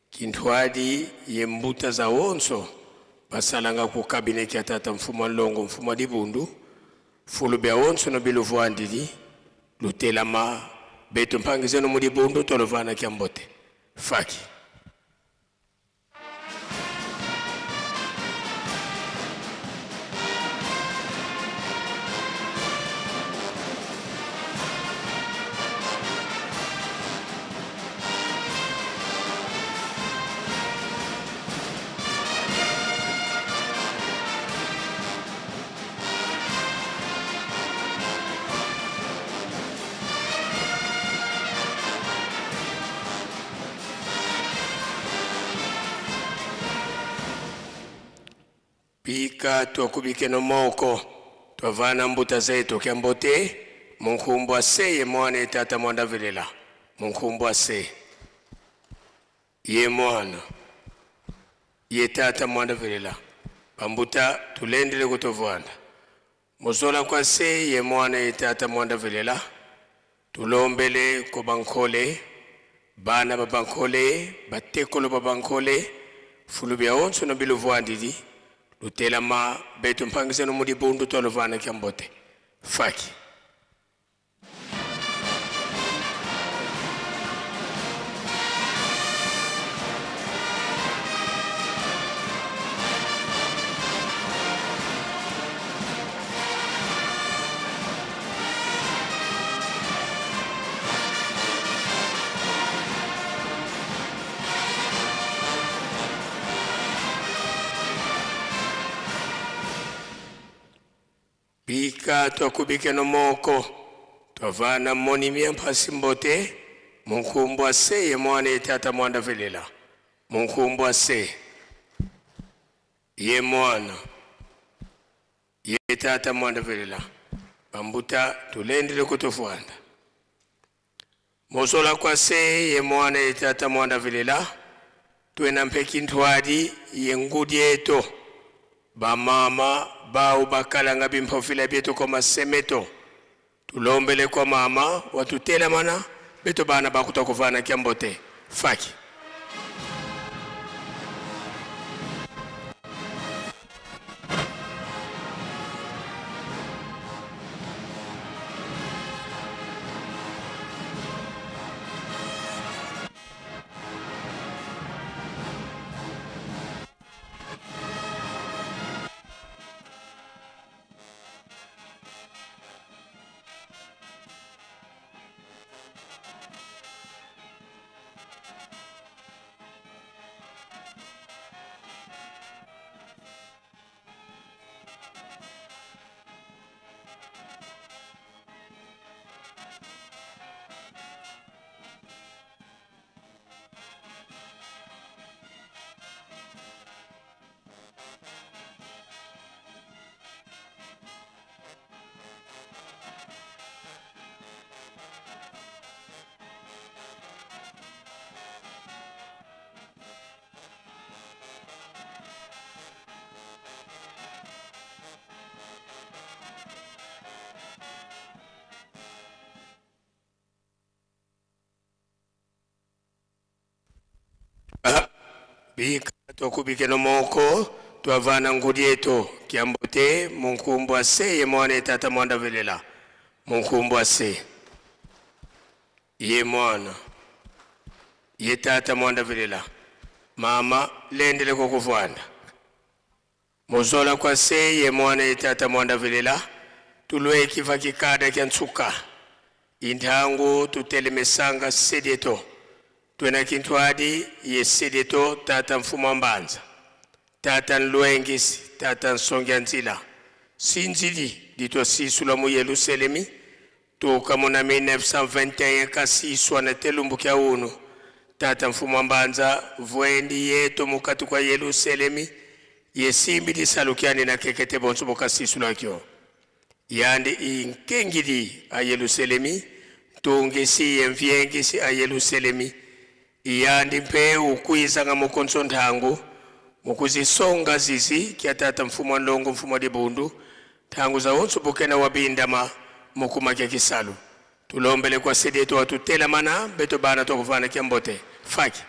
kintwadi yembuta za wonso basalanga ku cabinet ya Tata Mfuma Longo Mfuma Dibundu fulube wonso no bilovwandili lutelama beto mpangizeno mu Dibundu tolovana kyambote faki. Pika tuakubike no moko tuavana mbuta zetu kiambote munkumbwa se ye Mwana et Tata Mwanda Velela munkumbwa se ye Mwana ye Tata Mwanda Velela bambuta tulendele kutovwana muzola kwa se ye Mwana et Tata Mwanda Velela tulombele ko bankole bana babankole batekolo babankole fulubya onso no bilovwandili lutelama beto mpangizeno mu Dibundu tolovana kyambote faki. Pika tuakubike no moko twavana monimia mpasi mbote munkumbwa se ye mwana ye tata mwanda velela munkumbwa se ye mwana ye tata mwanda velela bambuta tulendele kutofwanda mosola kwa se ye mwana ye tata mwanda velela tuena mpeki ntwadi ye ngudi eto bamama bau bakalanga bimpofila bieto koma semeto tulombele kwa mama watutela mana beto bana bakutakuvana kiambote faki bika tokubike no moko twavana ngudi eto kiambote munkumbwa se ye mwana tata mwanda velela munkumbwa se ye mwana ye tata mwanda velela mama lendele kokuvanda mozola kwa se ye mwana tata mwanda velela tulwe kiva kikada kyansuka intangu tutelemesanga sedeto twena kintwadi ye sedeto tata mfumo mbanza tata nluengisi tata nsongya nzila sinzili ditwa sisula mu Yerusalemi toka muna 1921 kasiswa na telumbu kya unu tata mfumo mbanza vwendi yeto mukati kwa Yerusalemi yesimbi disalukiani na kekete bonso bokasisula kyo yandi inkengili a Yerusalemi tungisi yemvyengisi a Yerusalemi yandi mpe ukwiza nga mukonso nthangu mukuzisonga zizi kia tata mfumo nlongo mfumo dibundu thangu za onso bukena wabindama mukuma kia kisalu tulombele kwa sedeto watutela mana beto bana tokuvana kia mbote faki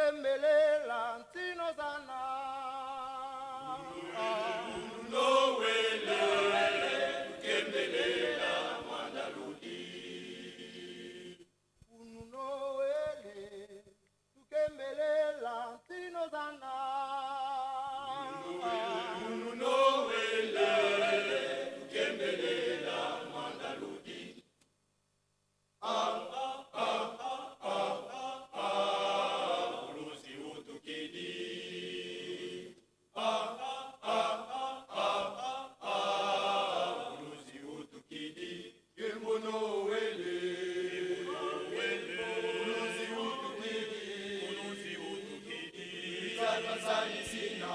tukembelela ntinozana Nowele, tukembelela Mwandaludi. ununowele tukembelela ntinozana Nowele, tukembelela Mwandaludi. Ulozi utukidi. Ulozi utukidi. Yembo Nowele. Ulozi utukidi. Ulozi utukidi. Izakasani sina.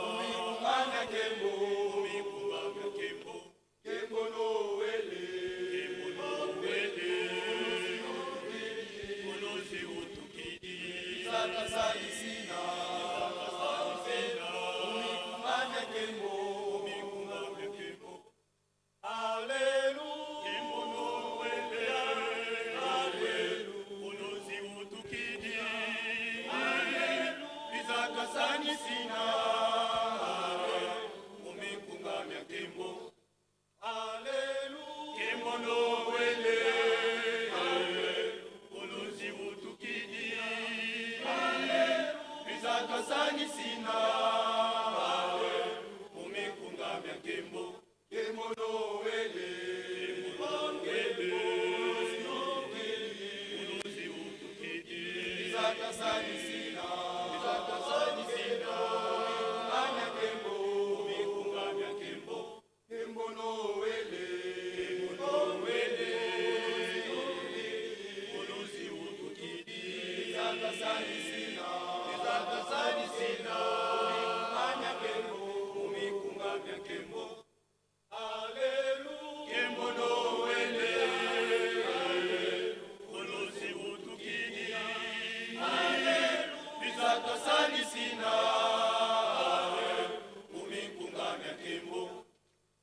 Umikunganya kembo. Umikunganya kembo. Kembo Nowele. Kembo Nowele. Ulozi utukidi. Izakasani sina. Umikunganya kembo. Umikunganya kembo. Hallelujah. Kembo Nowele. Hallelujah. Ulozi utukidi. Hallelujah. Izakasani sina. Umikunganya kembo. Hallelujah. Kembo Nowele. Hallelujah. Ulozi utukidi. Hallelujah. Izakasani sina. Umikunganya kembo. Kembo Nowele. Ulozi utukidi. Izakasani sina. Izakasani sina. Umikunganya kembo. Umikunganya kembo. Kembo Nowele. Ulozi utukidi. Izakasani sina. Izakasani sina. Umikunganya kembo. Umikunganya kembo. Hallelujah. Kembo Nowele. Ulozi utukidi. Hallelujah. Izakasani sina. Umikunganya kembo.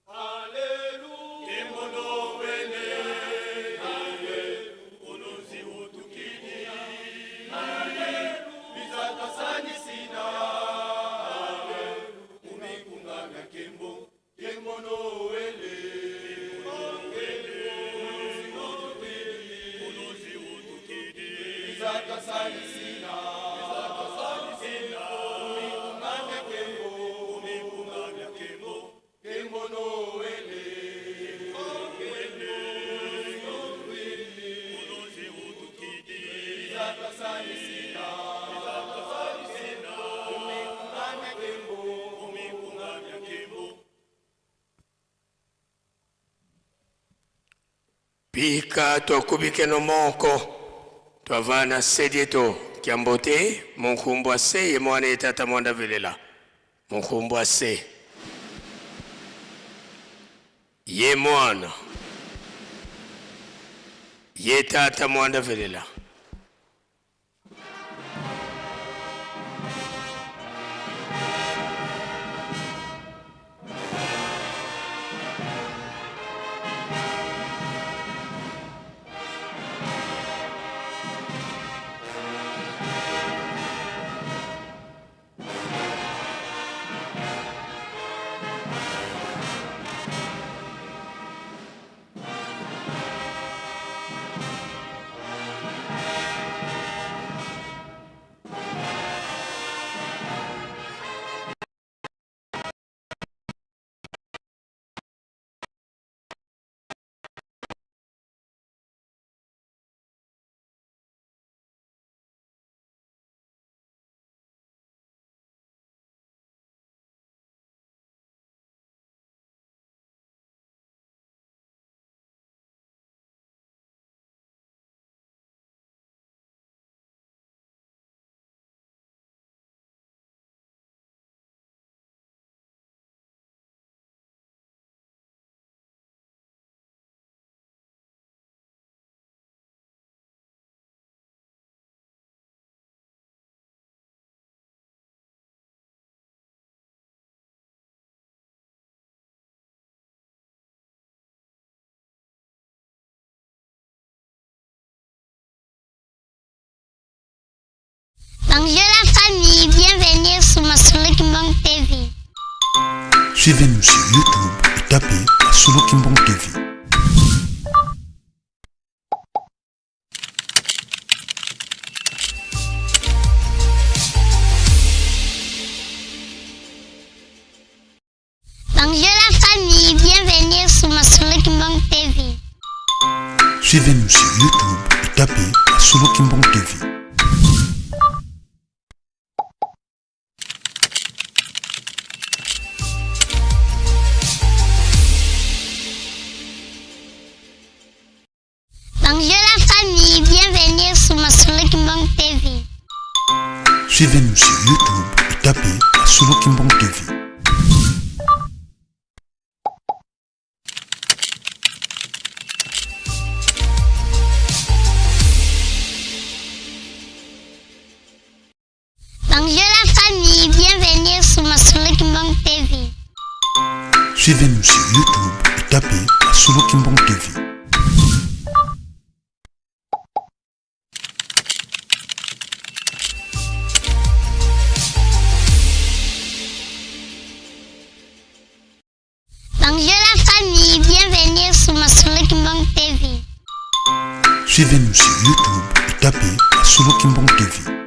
Hallelujah. Kembo Nowele. Ulozi utukidi. Hallelujah. Izakasani sina. Umikunganya kembo. Kembo Nowele. Ulozi utukidi. Izakasani sina. Izakasani sina. Umikunganya kembo. Umikunganya kembo. Kembo Nowele. Ulozi utukidi. Izakasani sina. Izakasani sina. Umikunganya kembo. Umikunganya kembo. Pika tokubike no moko twavana sedieto kiambote munkumbwa se ye mwana etata mwanda velela munkumbwa se ye mwana ye tata mwanda velela Bonjour la famille, bienvenue sur Masolo Kimbang TV. Suivez-nous sur YouTube, tapez Masolo Kimbang TV. Bonjour la famille, bienvenue sur Masolo Kimbang TV. Suivez-nous sur YouTube, tapez Masolo Kimbang TV. Bonjour la famille, bienvenue sur Masolo Kimbang TV. Suivez-nous sur YouTube, tapez Masolo Kimbang TV. Bonjour la famille, bienvenue sur Masolo Kimbang TV. Suivez-nous sur YouTube, tapez Masolo Kimbang TV. Bonjour la famille, bienvenue sur Masolo Kimbang TV. Suivez-nous sur YouTube, tapez Masolo Kimbang TV.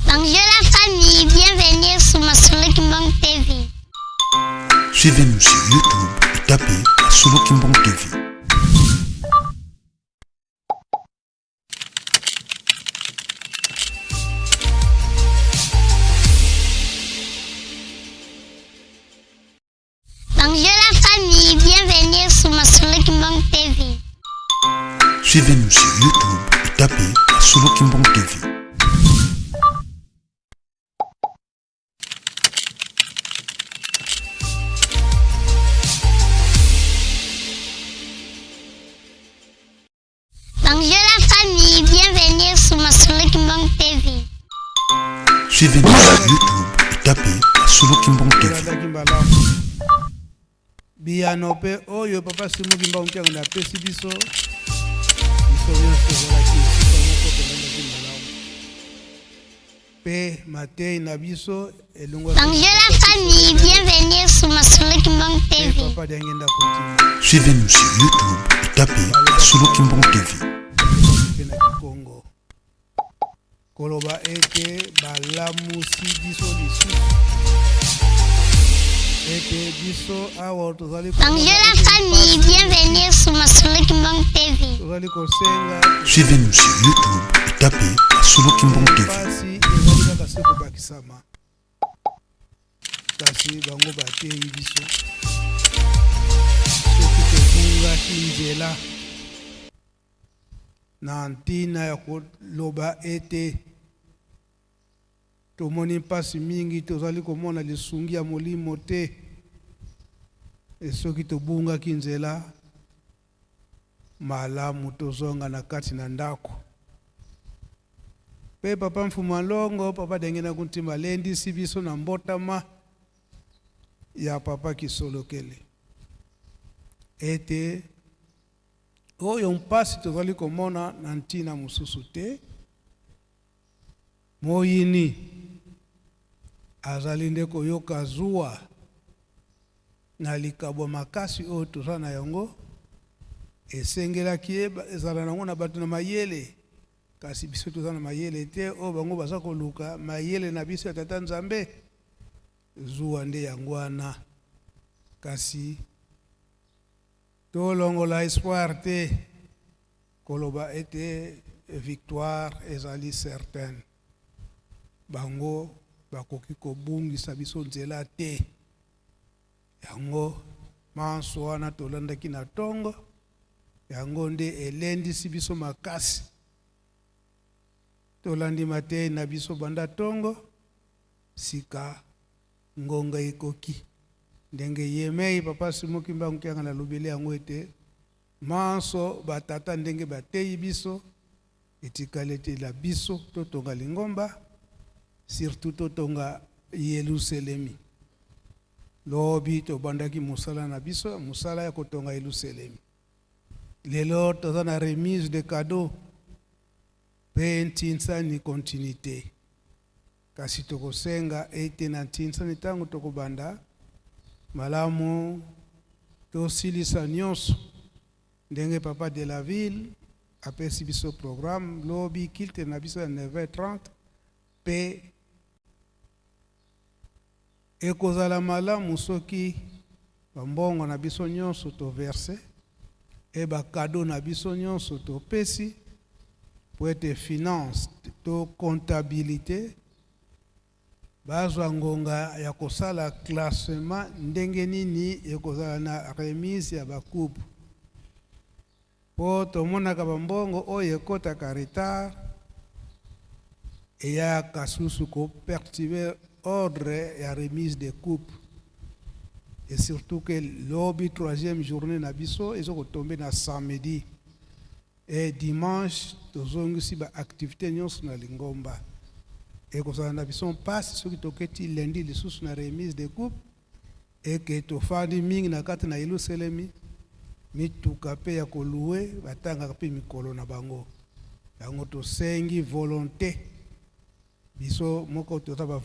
Bonjour la famille, bienvenue sur Masolo Kimbang TV. Suivez-nous sur YouTube, tapez Masolo Kimbang TV. Bonjour la famille, bienvenue sur Masolo Kimbang TV. Suivez-nous sur YouTube, tapez Masolo Kimbang TV. Bonjour la famille, bienvenue sur Masolo Kimbang TV. Suivez-nous sur YouTube, tapez Masolo Kimbang TV. Biyano pe oyo papa simu kimba unkianga na pesi biso nyonso ezalaki esika moko tolanda malamu pe matei na biso elongo. Bonjour la famille, bienvenue sur Masolo Kimbang TV. Papa dengenda continue. Suivez-nous sur YouTube, tapez Masolo Kimbang TV. Pena Kikongo koloba ete balamusi biso lisusu. Bonjour la famille, bienvenue sur Masolo Kimbang TV. Suivez-nous sur YouTube, tapez Masolo Kimbang TV. Kasi bango bateyi biso soki tobungaki nzela na ntina ya koloba ete tomoni mpasi mingi tozali komona lisungi ya molimo te soki tobungaki nzela malamu tozonga na kati na ndako pe papa mfumu alongo papa dengena kuntima lendisi biso na mbotama ya papa Kisolokele ete oyo mpasi tozali komona na ntina mosusu te moyini azali nde koyoka zuwa na likabo makasi oyo toza na yango esengelaki ezala nango na bato na mayele kasi biso toza na mayele te oyo bango baza koluka mayele na biso ya tata Nzambe zuwa nde yango wana kasi tolongola espoir te koloba ete victoire ezali certaine bango bakoki kobungisa biso nzela te yango manso wana tolandaki na tongo yango nde elendisi biso makasi tolandi matei na biso banda tongo sika ngonga ekoki ndenge yemei papa Simo Kimbangu kianga na lobele yango ete manso batata ndenge bateyi biso etikali ete la biso totonga lingomba surtout totonga Yerusalemi lobi tobandaki musala na biso musala ya kotonga Yerusalemi. Lelo toza na remise de cadeau pe ntinsa ni continuité. Kasi tokosenga ete na ntinsa ni tango tokobanda malamu tosilisa nyonso ndenge papa de la ville apesi biso programme lobi kilte na biso ya 9h30 pe ekozala malamu soki bambongo na biso nyonso toverse e bakado na biso nyonso topesi po ete finance to comptabilité bazwa ngonga ya kosala classement ndenge nini ekozala na remise ya bakupu po tomonaka bambongo oyo ekotaka retard eyaka susu koperturbe ordre ya remise de coupe et surtout que lobi troisième journée na biso ezokotombe na samedi et dimanche tozongisi baactivité nyonso na Lingomba ekozala na biso mpasi soki toketi lundi lisusu na remise de coupe eke tofandi mingi na kati na Yerusalemi mituka pe ya kolue batangaka pe mikolo na bango yango tosengi volonté biso moko toza ba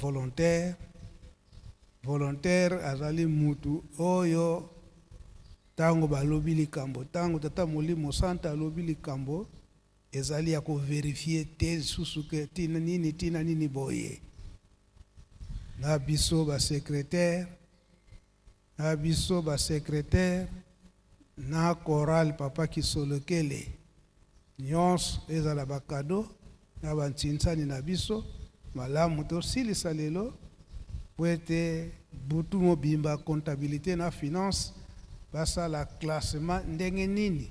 volontaire azali mutu oyo tango balobi likambo tango tata Molimo Santa alobi likambo ezali ya koverifier te susu ke tina nini boye na biso ba secrétaire na choral papa Kisolokele nyonso ezala bakado na bantinsani na biso malamu tosilisa lelo po ete butu mobimba comptabilité na finance basala classement ndenge nini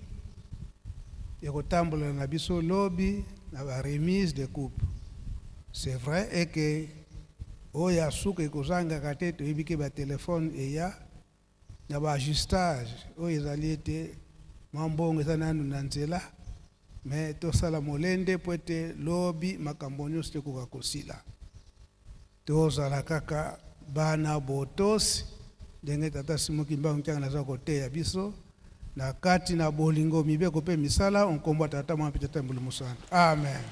ekotambola na biso lobi na ba remise de coupe. C'est vrai et que oya suka ekozangaka te toyebi ke ba telefone eya na ba ajustage oyo ezali ete mambongo eza nanu na nzela me tosala molende po ete lobi makambo nyonso tekoka kosila tozala kaka bana botosi ndenge tata Simoki Mbangu ntianga naza koteya biso na kati na bolingo mibeko pe misala onkombo tata mwa Tata Molimo Santa. Amen.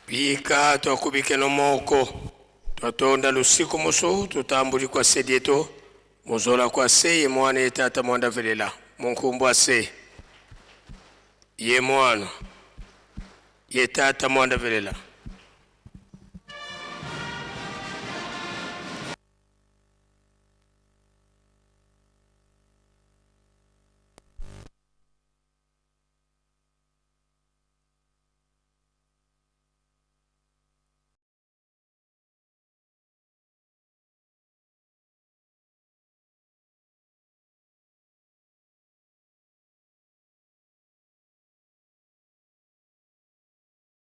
Pika twakubike no moko twatonda lusiku muso tutambuli kwa sedieto muzola kwa seye mwana etata mwanda velela munkumbu ase ye mwana ye tata mwanda velela